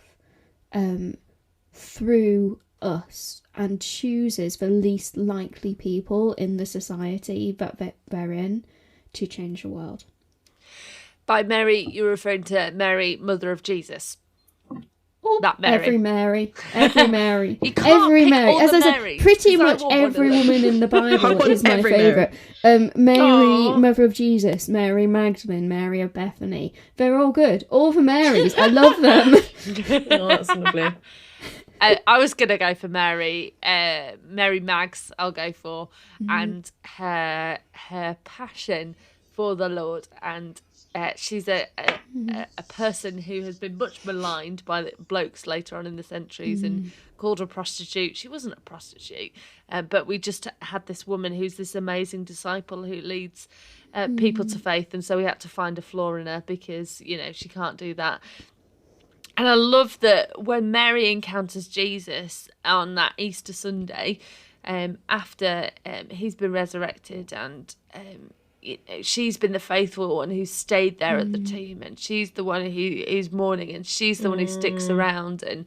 through us and chooses the least likely people in the society that they're in to change the world.
By Mary, you're referring to Mary, mother of Jesus. That Mary.
Every Mary.
You can't
Every
pick
Mary.
all
As
the
I said,
Marys,
pretty
'cause I
much
want one of
every
them.
woman in the Bible
want
is my
every
favourite. Mary,
Aww.
mother of Jesus, Mary Magdalene, Mary of Bethany. They're all good. All the Marys. I love them.
Oh, that's lovely.
I was going to go for Mary. Mary Mags, I'll go for. And her passion for the Lord. And she's a person who has been much maligned by the blokes later on in the centuries and called a prostitute. She wasn't a prostitute, but we just had this woman who's this amazing disciple who leads people to faith, and so we had to find a flaw in her because, you know, she can't do that. And I love that when Mary encounters Jesus on that Easter Sunday, after he's been resurrected, and you know, she's been the faithful one who's stayed there at the tomb, and she's the one who's mourning, and she's the one who sticks around, and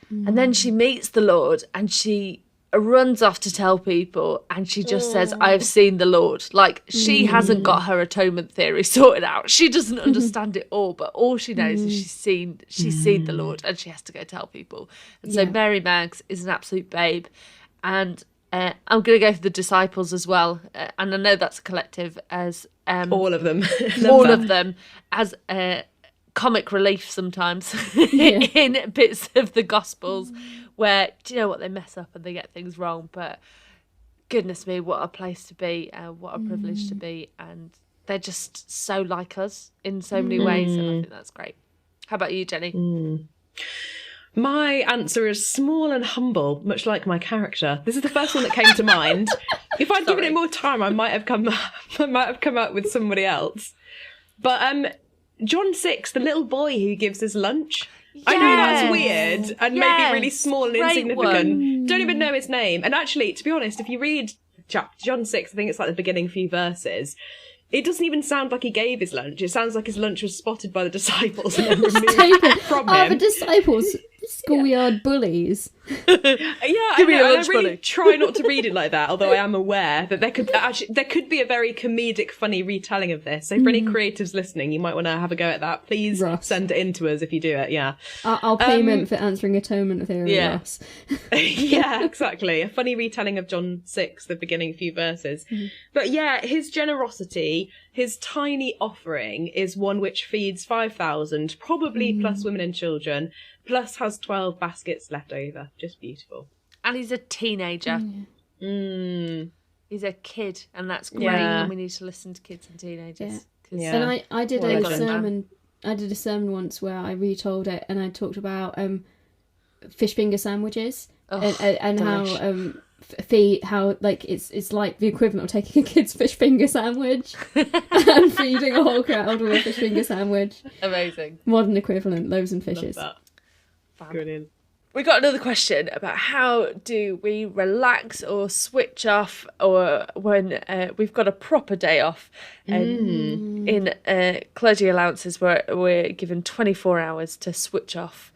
then she meets the Lord, and she runs off to tell people, and she just says, I have seen the Lord. Like, she hasn't got her atonement theory sorted out. She doesn't understand it all, but all she knows is she's seen the Lord, and she has to go tell people. And so Mary Maggs is an absolute babe. And I'm going to go for the disciples as well. And I know that's a collective, as
all of them.
all of them as comic relief sometimes in bits of the Gospels where, do you know what, they mess up and they get things wrong, but goodness me, what a place to be, what a privilege to be, and they're just so like us in so many ways, and I think that's great. How about you, Jenny?
My answer is small and humble, much like my character. This is the first one that came to mind. If I'd given it more time, I might have come up with somebody else. But John 6, the little boy who gives us lunch. Yes. I know that's weird and maybe really small and insignificant. Don't even know his name. And actually, to be honest, if you read John 6, I think it's like the beginning few verses, it doesn't even sound like he gave his lunch. It sounds like his lunch was spotted by the disciples and then removed from him.
The disciples, schoolyard bullies.
Yeah, I really try not to read it like that, although I am aware that there could be a very comedic, funny retelling of this. So for any creatives listening, you might want to have a go at that. Please send it in to us if you do it, yeah.
I'll payment for answering atonement theory, Ross.
Yeah, exactly. A funny retelling of John 6, the beginning few verses. But yeah, his generosity, his tiny offering is one which feeds 5,000, probably plus women and children, plus has 12 baskets left over. Just beautiful.
And he's a teenager. He's he's a kid, and that's great.
Yeah.
And we need to listen to kids and teenagers.
Yeah.
And I did
Well,
a sermon. I did a sermon once where I retold it, and I talked about fish finger sandwiches and how like it's like the equivalent of taking a kid's fish finger sandwich and feeding a whole crowd with a fish finger sandwich.
Amazing.
Modern equivalent, loaves and fishes.
Love that. Brilliant.
We got another question about how do we relax or switch off, or when we've got a proper day off. In clergy allowances, we're given 24 hours to switch off.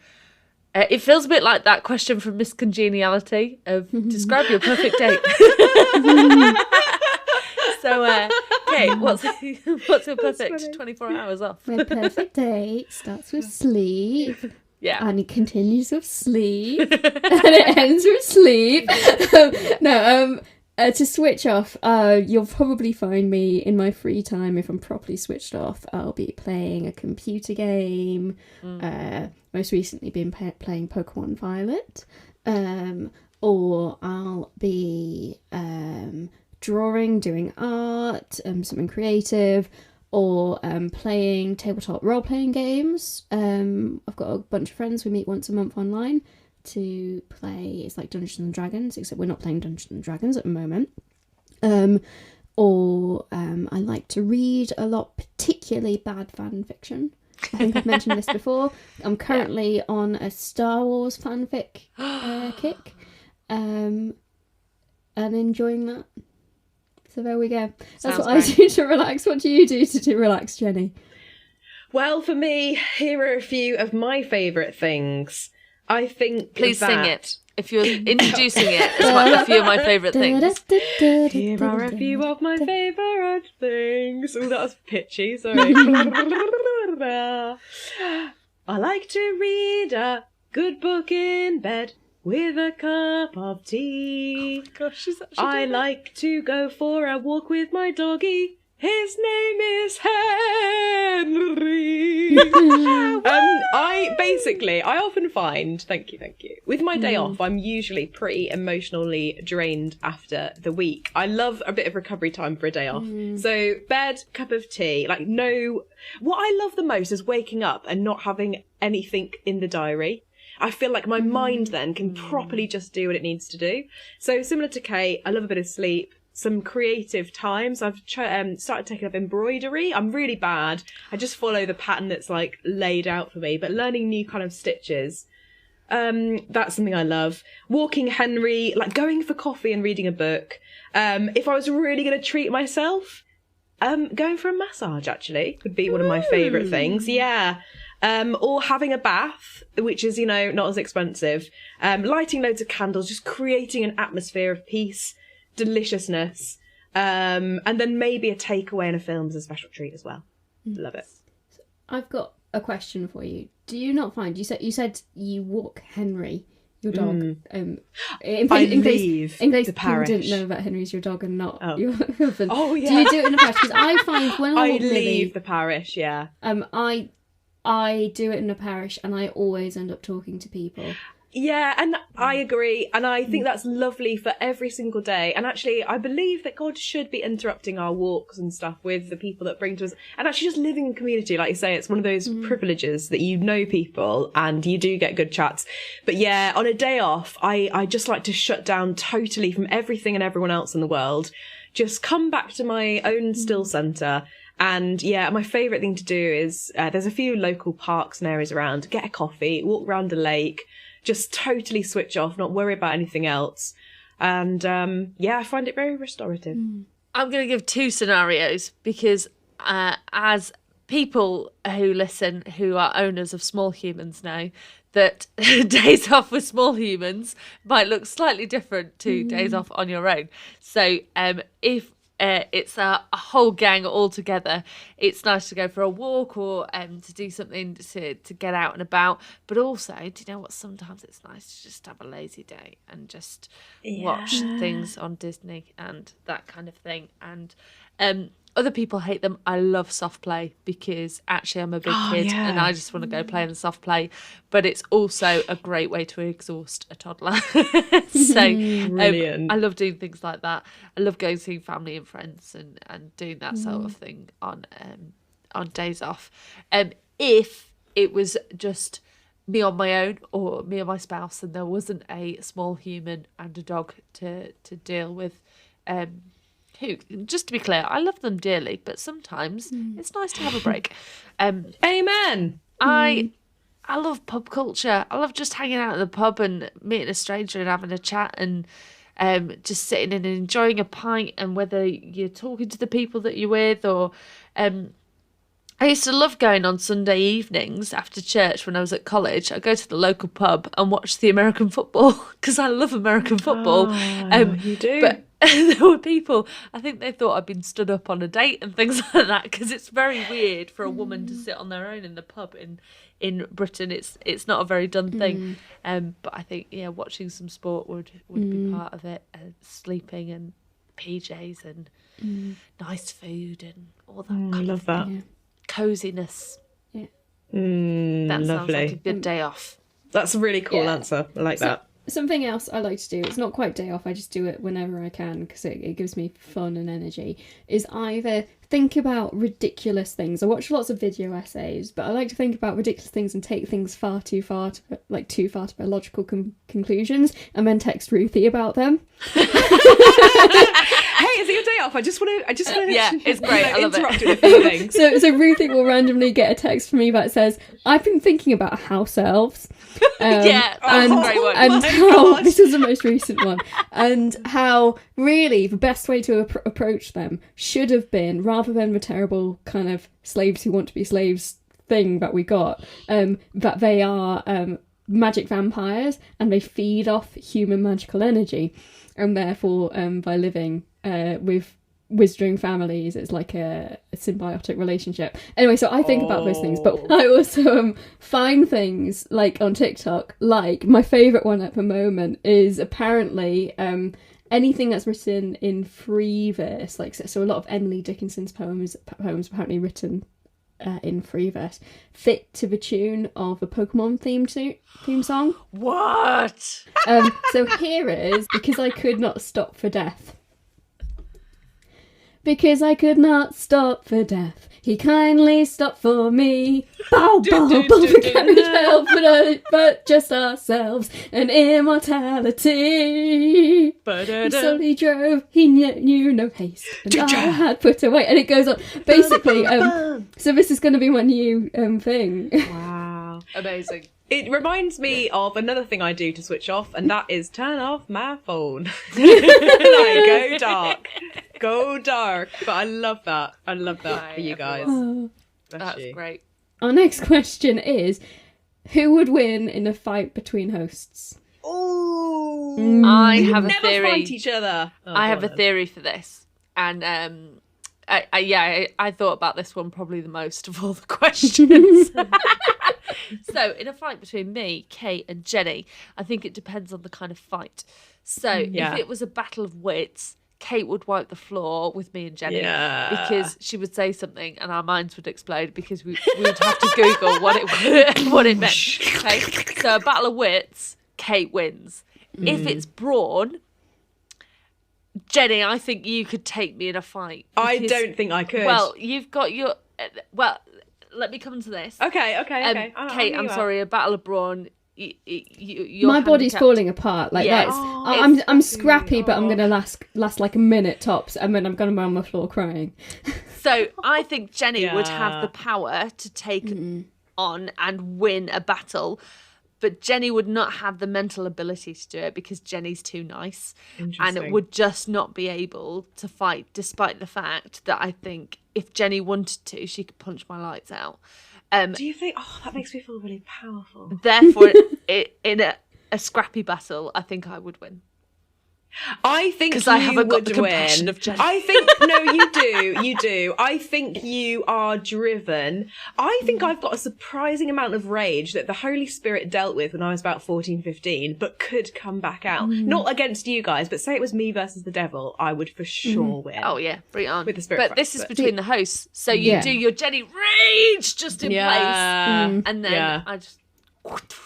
It feels a bit like that question from Miss Congeniality of describe your perfect date. So, Kate, what's your perfect 24 hours off?
My perfect date starts with sleep.
Yeah.
And it continues with sleep. And it ends with sleep. To switch off, you'll probably find me in my free time. If I'm properly switched off, I'll be playing a computer game. Most recently been playing Pokemon Violet. Or I'll be drawing, doing art, something creative. Or playing tabletop role-playing games. I've got a bunch of friends. We meet once a month online to play. It's like Dungeons and Dragons, except we're not playing Dungeons and Dragons at the moment. I like to read a lot, particularly bad fan fiction. I think I've mentioned this before. I'm currently on a Star Wars fanfic kick, and enjoying that. So there we go. That's what I do to relax. What do you do to relax, Jenny?
Well, for me, here are a few of my favourite things. I think
Please sing it. If you're introducing it as a few of my favourite things.
Here are a few of my favourite things. Oh, that was pitchy, sorry. I like to read a good book in bed with a cup of tea.
Oh my gosh, she's actually
I like to go for a walk with my doggy. His name is Henry. I often find, thank you, with my day off, I'm usually pretty emotionally drained after the week. I love a bit of recovery time for a day off. So bed, cup of tea, what I love the most is waking up and not having anything in the diary. I feel like my mind then can properly just do what it needs to do. So similar to Kate, I love a bit of sleep, some creative times. I've started taking up embroidery. I'm really bad. I just follow the pattern that's like laid out for me, but learning new kind of stitches, that's something I love. Walking Henry, like going for coffee and reading a book. If I was really going to treat myself, going for a massage actually would be one of my favourite things. Yeah. Or having a bath, which is, not as expensive. Lighting loads of candles, just creating an atmosphere of peace, deliciousness. And then maybe a takeaway and a film as a special treat as well. Love it.
I've got a question for you. Do you not find, you said you walk Henry, your dog. In case
the parish.
People didn't know that Henry's your dog and not your husband.
Oh, yeah.
Do you do it in the parish? Because I find when I walk
leave
Lily,
the parish, yeah.
I do it in the parish and I always end up talking to people.
Yeah, and I agree. And I think that's lovely for every single day. And actually, I believe that God should be interrupting our walks and stuff with the people that bring to us. And actually just living in community, like you say, it's one of those privileges that you know people and you do get good chats. But yeah, on a day off, I just like to shut down totally from everything and everyone else in the world. Just come back to my own still centre. And yeah, my favourite thing to do is there's a few local parks and areas around. Get a coffee, walk around a lake, just totally switch off, not worry about anything else. And I find it very restorative.
I'm going to give two scenarios because as people who listen who are owners of small humans know that days off with small humans might look slightly different to days off on your own. So if it's a whole gang all together, it's nice to go for a walk or to do something to get out and about. But also, do you know what? Sometimes it's nice to just have a lazy day and just watch things on Disney and that kind of thing. And Other people hate them. I love soft play because actually I'm a big kid and I just want to go play in the soft play. But it's also a great way to exhaust a toddler. So
Brilliant.
I love doing things like that. I love going seeing family and friends and doing that sort of thing on days off. If it was just me on my own or me and my spouse and there wasn't a small human and a dog to deal with, who, just to be clear, I love them dearly, but sometimes it's nice to have a break.
Amen.
I love pub culture. I love just hanging out at the pub and meeting a stranger and having a chat and just sitting and enjoying a pint, and whether you're talking to the people that you're with or... I used to love going on Sunday evenings after church when I was at college. I'd go to the local pub and watch the American football because I love American football.
You do?
But there were people, I think they thought I'd been stood up on a date and things like that, because it's very weird for a woman to sit on their own in the pub in Britain. It's not a very done thing. But I think, watching some sport would be part of it. Sleeping and PJs and nice food and all that kind
I love that.
Yeah.
Coziness.
Yeah.
That sounds
Lovely.
like a good day off.
That's a really cool answer. I like that.
Something else I like to do, it's not quite day off, I just do it whenever I can because it gives me fun and energy, is either think about ridiculous things. I watch lots of video essays, but I like to think about ridiculous things and take things too far to their logical conclusions, and then text Ruthie about them.
Hey, is it your day off? I just want to
Yeah, it's great. I love
interrupt
it.
with a few things.
So Ruthie will randomly get a text from me that says, I've been thinking about house elves.
Yeah, that's a great one.
And
my
how,
God.
this is the most recent one, and how really the best way to approach them should have been, rather than the terrible kind of slaves who want to be slaves thing that we got, that they are magic vampires and they feed off human magical energy, and therefore by living with wizarding families, it's like a symbiotic relationship. Anyway, so I think about those things, but I also find things like on TikTok, like my favourite one at the moment is apparently anything that's written in free verse, like so a lot of Emily Dickinson's poems apparently written in free verse, fit to the tune of a Pokemon theme song.
What?
So here is Because I Could Not Stop for Death. Because I could not stop for death, he kindly stopped for me. Bow, bow, bow, we can't help but just ourselves and immortality. He slowly drove, he knew no haste, and I had put away. And it goes on. Basically, so this is going to be my new thing.
Wow.
Amazing.
It reminds me of another thing I do to switch off, and that is turn off my phone. Go dark. Go dark. But I love that. I love that for you guys.
Oh.
That's great.
Our next question is, who would win in a fight between hosts?
Ooh.
I have a
Never
theory.
fight each other.
I have a theory for this, and I thought about this one probably the most of all the questions. So, in a fight between me, Kate, and Jenny, I think it depends on the kind of fight. So, if it was a battle of wits, Kate would wipe the floor with me and Jenny because she would say something and our minds would explode because we would have to Google what it meant. Okay? So, a battle of wits, Kate wins. If it's brawn, Jenny, I think you could take me in a fight.
I don't think I could.
Well, you've got your... let me come to this.
Okay.
Kate, I'm sorry, a battle of brawn. You're
my body's
handicapped.
falling apart. Like
Yes.
that's. I'm scrappy, but I'm gonna last like a minute tops, and then I'm gonna be on the floor crying.
So I think Jenny would have the power to take on and win a battle, but Jenny would not have the mental ability to do it because Jenny's too nice, and would just not be able to fight. Despite the fact that I think if Jenny wanted to, she could punch my lights out.
Do you think? Oh, that makes me feel really powerful.
Therefore, in a scrappy battle, I think I would win.
I think
because
you
I haven't got
would
the compassion
win.
of Jenny.
I think no, you do. I think you are driven. I think I've got a surprising amount of rage that the Holy Spirit dealt with when I was about 14, 15, but could come back out. Not against you guys, but say it was me versus the devil, I would for sure win.
Oh yeah, bring it on.
With the Spirit.
But this is between the hosts, so you do your Jenny rage just in place, and then I just.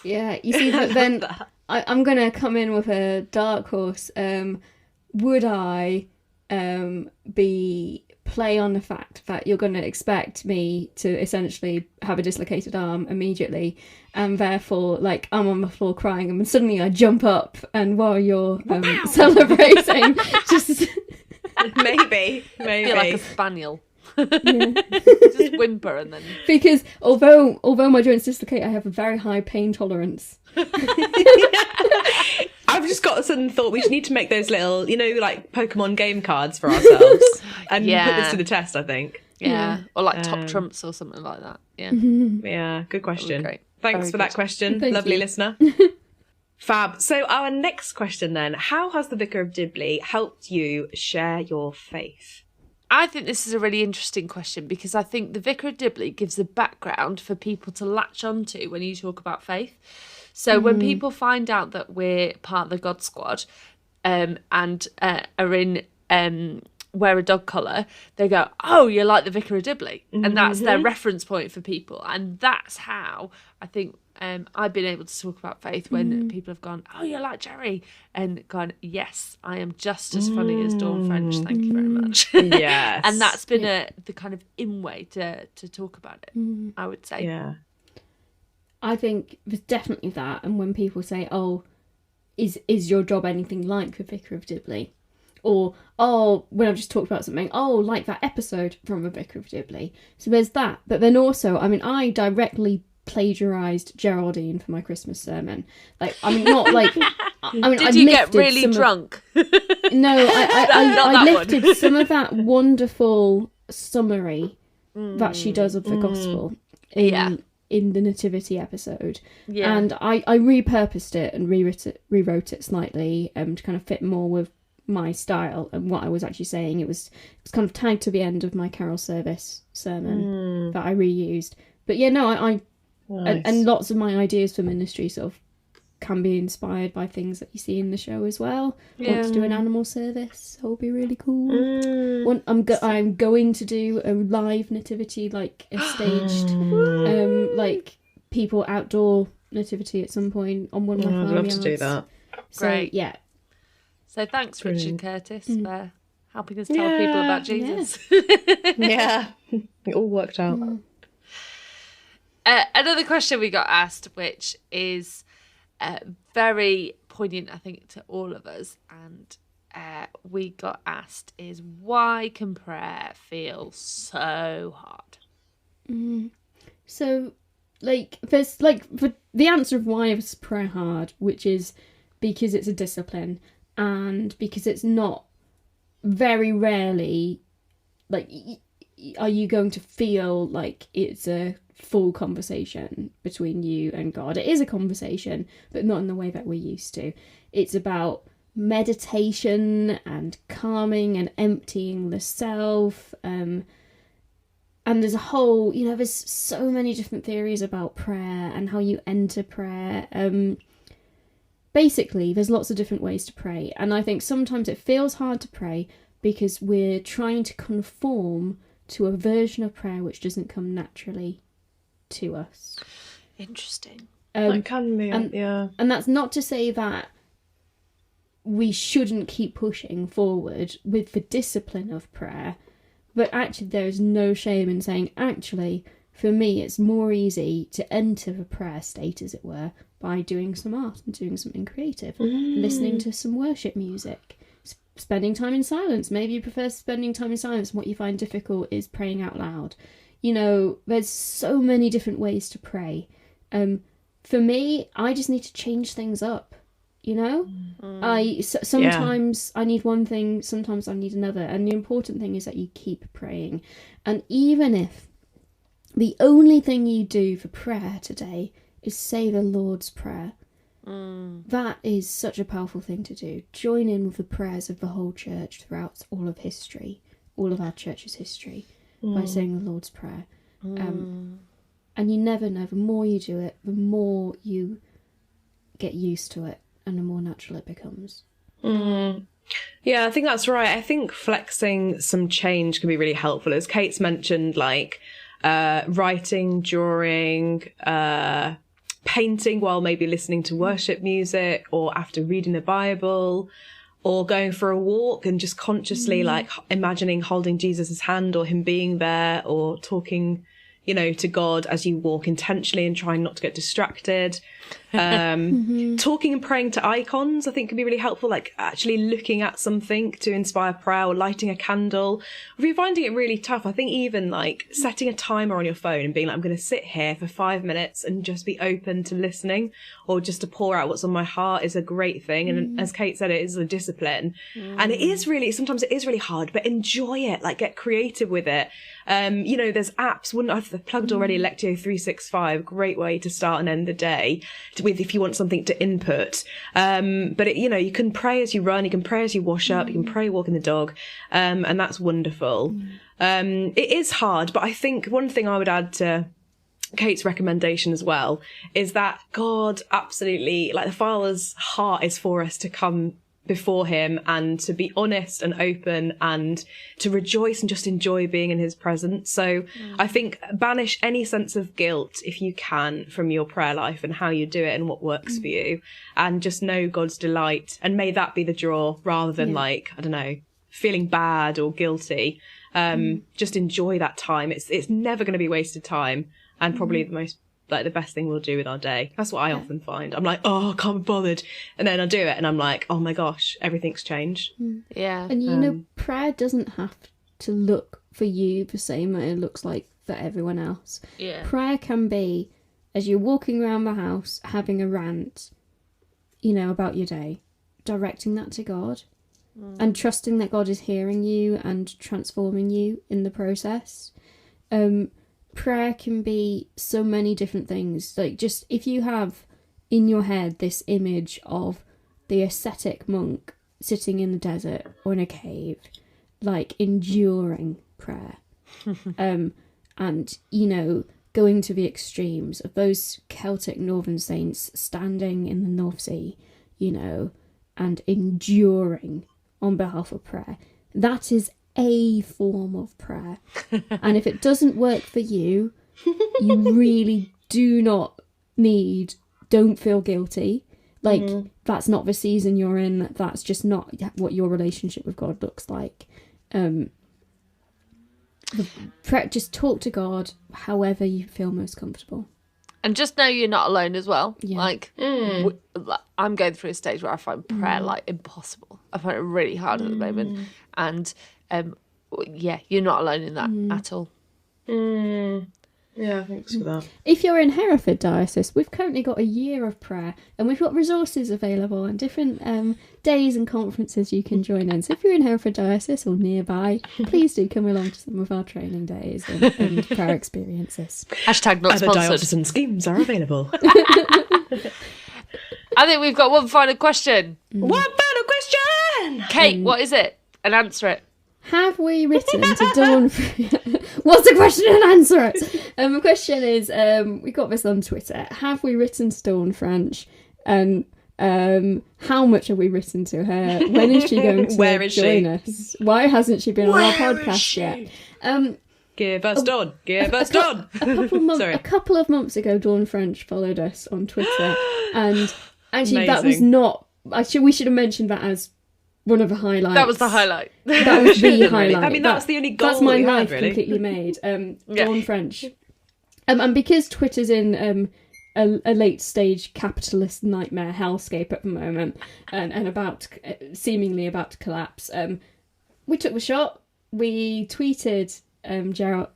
Yeah, you see, but then I'm going to come in with a dark horse. Would I play on the fact that you're going to expect me to essentially have a dislocated arm immediately, and therefore, like, I'm on the floor crying, and suddenly I jump up, and while you're celebrating, just...
Maybe.
I feel like a spaniel. Just whimper and then
because although my joints dislocate, I have a very high pain tolerance.
I've just got a sudden thought we should need to make those little, like Pokemon game cards for ourselves and put this to the test, I think.
Or like top trumps or something like that.
Yeah, good question.
Great.
Thanks for that question. Lovely listener. Fab. So our next question then, how has the Vicar of Dibley helped you share your faith?
I think this is a really interesting question because I think the Vicar of Dibley gives a background for people to latch onto when you talk about faith. So when people find out that we're part of the God Squad and are in wear a dog collar, they go, oh, you're like the Vicar of Dibley. And that's their reference point for people. And that's how I think I've been able to talk about faith when people have gone, oh, you're like Jerry, and gone, yes, I am just as funny as Dawn French, thank you very much.
Yes.
And that's been the kind of in way to talk about it, I would say.
Yeah.
I think there's definitely that, and when people say, oh, is your job anything like the Vicar of Dibley? Or, oh, when I've just talked about something, oh, like that episode from the Vicar of Dibley. So there's that. But then also, I directly plagiarised Geraldine for my Christmas sermon. Like, not like...
Did you get really drunk?
No, I lifted some of that wonderful summary that she does of the gospel in the Nativity episode. Yeah. And I repurposed it and rewrote it slightly to kind of fit more with my style and what I was actually saying. It was kind of tagged to the end of my carol service sermon that I reused. But yeah, no, nice. and lots of my ideas for ministry sort of can be inspired by things that you see in the show as well. Yeah. Want to do an animal service, that would be really cool. I'm going to do a live nativity, like a staged like people outdoor nativity at some point on one of my farmyards.
I'd love to do that.
So,
great.
Yeah.
So thanks, Richard Curtis, for helping us tell people about Jesus.
Yeah. It all worked out.
Another question we got asked, which is very poignant, I think, to all of us, and we got asked is, why can prayer feel so hard?
So, there's the answer of why is prayer hard, which is because it's a discipline, and because it's not very rarely, are you going to feel like it's a full conversation between you and God. It is a conversation, but not in the way that we're used to. It's about meditation and calming and emptying the self. And there's a whole, there's so many different theories about prayer and how you enter prayer. Basically, there's lots of different ways to pray. And I think sometimes it feels hard to pray because we're trying to conform to a version of prayer which doesn't come naturally to us.
Interesting.
That can be, yeah.
And that's not to say that we shouldn't keep pushing forward with the discipline of prayer, but actually there is no shame in saying, actually, for me, it's more easy to enter the prayer state, as it were, by doing some art and doing something creative, listening to some worship music, spending time in silence. Maybe you prefer spending time in silence, and what you find difficult is praying out loud. There's so many different ways to pray. For me, I just need to change things up, sometimes I need one thing, sometimes I need another. And the important thing is that you keep praying. And even if the only thing you do for prayer today is say the Lord's Prayer, That is such a powerful thing to do. Join in with the prayers of the whole church throughout all of history, all of our church's history, by saying the Lord's Prayer. And you never know, the more you do it, the more you get used to it and the more natural it becomes.
Yeah, I think that's right. I think flexing some change can be really helpful. As Kate's mentioned, like writing, drawing, painting while maybe listening to worship music, or after reading the Bible, or going for a walk and just consciously like imagining holding Jesus's hand, or him being there, or talking, to God as you walk intentionally and trying not to get distracted. Talking and praying to icons, I think, can be really helpful, like actually looking at something to inspire prayer, or lighting a candle. If you're finding it really tough, I think even like setting a timer on your phone and being like, I'm going to sit here for 5 minutes and just be open to listening, or just to pour out what's on my heart, is a great thing. And as Kate said, it is a discipline. And sometimes it is really hard, but enjoy it, like get creative with it. There's apps, I've plugged already Lectio 365, great way to start and end the day with, if you want something to input. But you can pray as you run, you can pray as you wash up, you can pray walking the dog. And that's wonderful. It is hard, but I think one thing I would add to Kate's recommendation as well is that God absolutely, like the Father's heart is for us to come before him and to be honest and open and to rejoice and just enjoy being in his presence. So I think banish any sense of guilt, if you can, from your prayer life and how you do it and what works for you, and just know God's delight, and may that be the draw rather than feeling bad or guilty. Just enjoy that time. It's never going to be wasted time, and probably the best thing we'll do with our day. That's what I often find. I'm like, I can't be bothered. And then I do it and I'm like, oh my gosh, everything's changed.
Yeah.
And prayer doesn't have to look for you the same that it looks like for everyone else.
Yeah.
Prayer can be, as you're walking around the house, having a rant, about your day, directing that to God and trusting that God is hearing you and transforming you in the process. Prayer can be so many different things. Like, just if you have in your head this image of the ascetic monk sitting in the desert or in a cave, like enduring prayer, and going to the extremes of those Celtic northern saints standing in the North Sea, and enduring on behalf of prayer, that is a form of prayer. And if it doesn't work for you, you really don't feel guilty. Like, that's not the season you're in. That's just not what your relationship with God looks like. Just talk to God however you feel most comfortable.
And just know you're not alone as well.
Yeah.
Like, I'm going through a stage where I find prayer impossible. I find it really hard at the moment. And you're not alone in that at all.
Yeah, thanks for that.
If you're in Hereford Diocese, we've currently got a year of prayer, and we've got resources available and different days and conferences you can join in. So if you're in Hereford Diocese or nearby, please do come along to some of our training days and prayer experiences.
Hashtag not
Other
sponsored.
diocesan schemes are available.
I think we've got one final question.
One final question!
Kate, what is it? And answer it.
Have we written to Dawn... What's the question and answer it? The question is, we got this on Twitter. Have we written to Dawn French? And how much have we written to her? When is she going to join us? Why hasn't she been on our podcast yet?
Give us Dawn. Give us Dawn.
A couple of months ago, Dawn French followed us on Twitter. And actually,
Amazing.
that was not... we should have mentioned that as one of the highlights.
That was the highlight.
That was the highlight.
I mean, that's the only goal
that's my
we
life
had, really.
completely made. Dawn French. And because Twitter's in a late stage capitalist nightmare hellscape at the moment, and seemingly about to collapse, we took the shot. We tweeted Geraldine.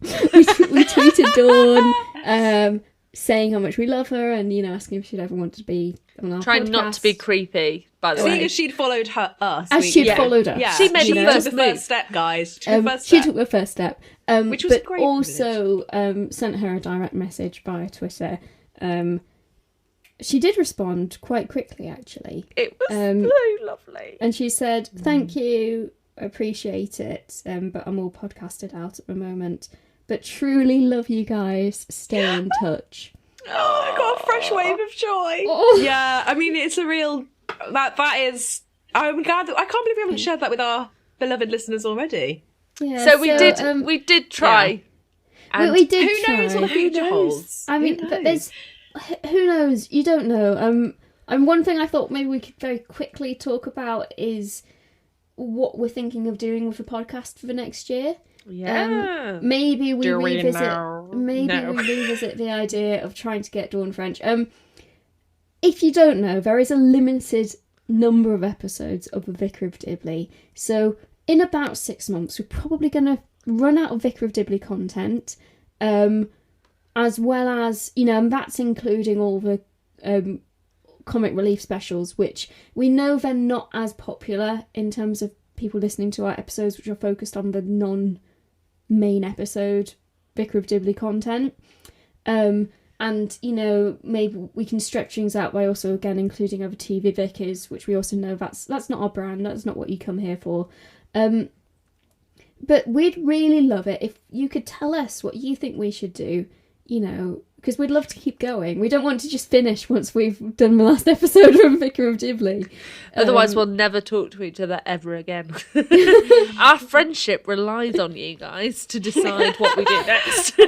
we tweeted Dawn, saying how much we love her, and asking if she'd ever want to be on our
Trying
podcast.
not to be creepy, by the way.
Seeing as she'd followed us.
As she'd followed us.
Yeah,
She made the first
took the
move.
first step, guys.
She took the first step.
Which was
but
great.
Also sent her a direct message via Twitter, she did respond quite quickly, actually.
It was so lovely.
And she said, "Thank you, appreciate it, but I'm all podcasted out at the moment. But truly love you guys. Stay in touch."
Oh, I got a fresh wave of joy.
Oh.
Yeah, I mean, it's a real... That is... I'm glad that... I can't believe we haven't shared that with our beloved listeners already.
Yeah,
so we did try.
And we did
who
try.
knows what the future holds?
I mean, but there's... Who knows? You don't know. And one thing I thought maybe we could very quickly talk about is what we're thinking of doing with the podcast for the next year.
Yeah.
Maybe we
Do we
revisit.
know?
Maybe
No.
we revisit the idea of trying to get Dawn French. If you don't know, there is a limited number of episodes of the Vicar of Dibley. So in about 6 months, we're probably going to run out of Vicar of Dibley content, as well as, and that's including all the comic relief specials, which we know they're not as popular in terms of people listening to our episodes, which are focused on the non-main episode Vicar of Dibley content. And, maybe we can stretch things out by also, again, including other TV Vicars, which we also know that's not our brand, that's not what you come here for. But we'd really love it if you could tell us what you think we should do, because we'd love to keep going. We don't want to just finish once we've done the last episode of Vicar of Dibley.
Otherwise, we'll never talk to each other ever again. Our friendship relies on you guys to decide what we do next.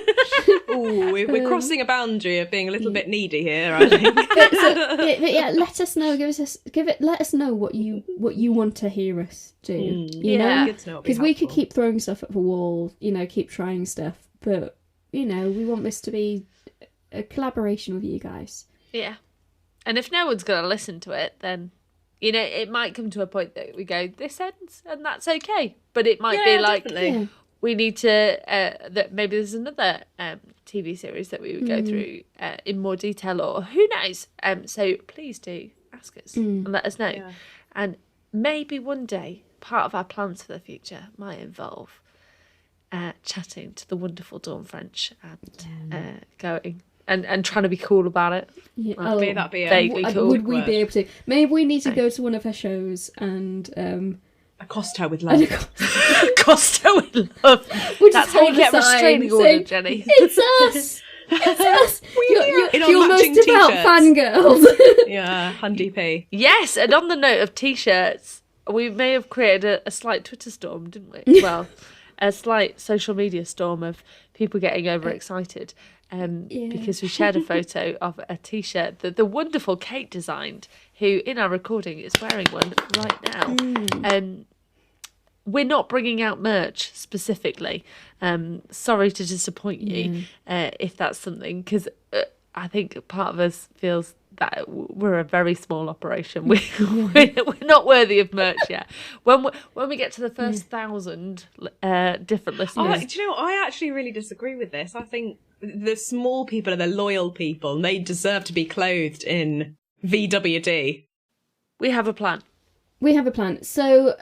Ooh, we're crossing a boundary of being a little bit needy here, I think.
but yeah, let us know. Let us know what you want to hear us do. You know,
good to know,
because we could keep throwing stuff at the wall. Keep trying stuff, but we want this to be a collaboration with you guys.
Yeah. And if no one's going to listen to it, then, it might come to a point that we go, this ends, and that's okay. But it might be like, we need to, that maybe there's another TV series that we would go through in more detail, or who knows. So please do ask us and let us know. Yeah. And maybe one day, part of our plans for the future might involve chatting to the wonderful Dawn French and going and trying to be cool about it.
Yeah.
That'd be
vaguely cool.
Would we be able to? Maybe we need to go to one of her shows and
accost her with love.
Accost her with love. That's how you get a restraining order, Jenny.
It's us. It's us. You're most
matching
about fangirls.
Yeah, Hundy P.
Yes, and on the note of t-shirts, we may have created a slight Twitter storm, didn't we? Well, a slight social media storm of people getting overexcited. Because we shared a photo of a t-shirt that the wonderful Kate designed, who in our recording is wearing one right now. We're not bringing out merch specifically. Sorry to disappoint you if that's something, because I think part of us feels that we're a very small operation. We're not worthy of merch yet. When we get to the first 1,000 different listeners.
Do you know, I actually really disagree with this. I think the small people are the loyal people, and they deserve to be clothed in VWD.
We have a plan.
So,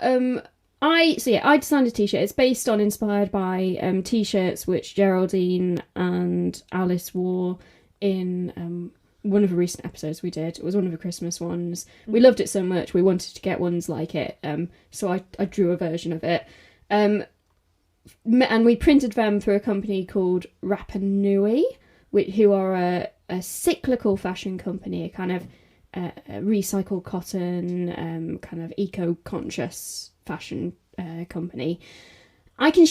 I designed a t-shirt. It's inspired by t-shirts which Geraldine and Alice wore in one of the recent episodes we did. It was one of the Christmas ones. We loved it so much we wanted to get ones like it. So I drew a version of it. And we printed them through a company called Rapa Nui, who are a cyclical fashion company, a kind of recycled cotton, kind of eco-conscious fashion company.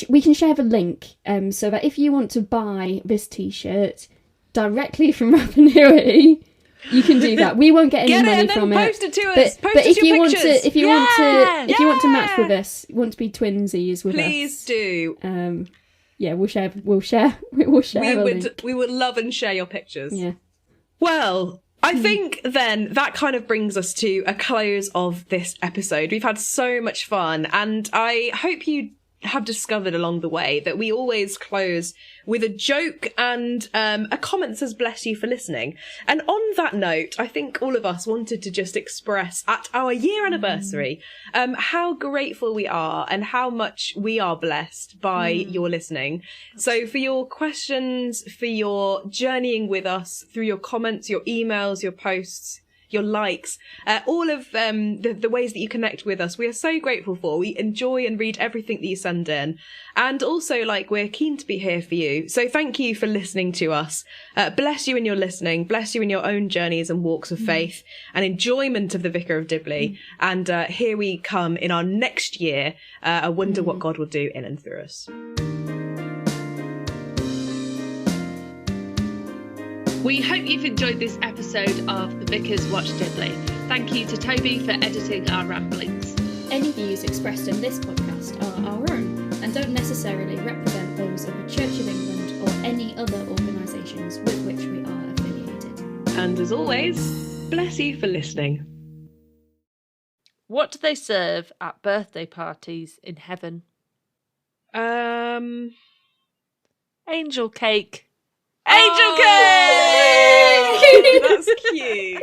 We can share the link so that if you want to buy this t-shirt directly from Rapa Nui, you can do that. We won't get any money from it.
Post it to us.
But if you want to match with us, want to be twinsies with us,
please do.
We'll share. The link.
We would love and share your pictures.
Yeah.
Well, I think then that kind of brings us to a close of this episode. We've had so much fun, and I hope you have discovered along the way that we always close with a joke and a comment that says bless you for listening. And on that note, I think all of us wanted to just express at our year anniversary how grateful we are and how much we are blessed by your listening. So for your questions, for your journeying with us through your comments, your emails, your posts, your likes, all of the ways that you connect with us, we are so grateful for. We enjoy and read everything that you send in. And also, we're keen to be here for you. So thank you for listening to us. Bless you in your listening. Bless you in your own journeys and walks of faith and enjoyment of the Vicar of Dibley. And here we come in our next year. I wonder what God will do in and through us.
We hope you've enjoyed this episode of the Vicars Watch Dibley. Thank you to Toby for editing our ramblings.
Any views expressed in this podcast are our own and don't necessarily represent those of the Church of England or any other organisations with which we are affiliated.
And as always, bless you for listening.
What do they serve at birthday parties in heaven? Angel cake. Angel cake!
That's cute.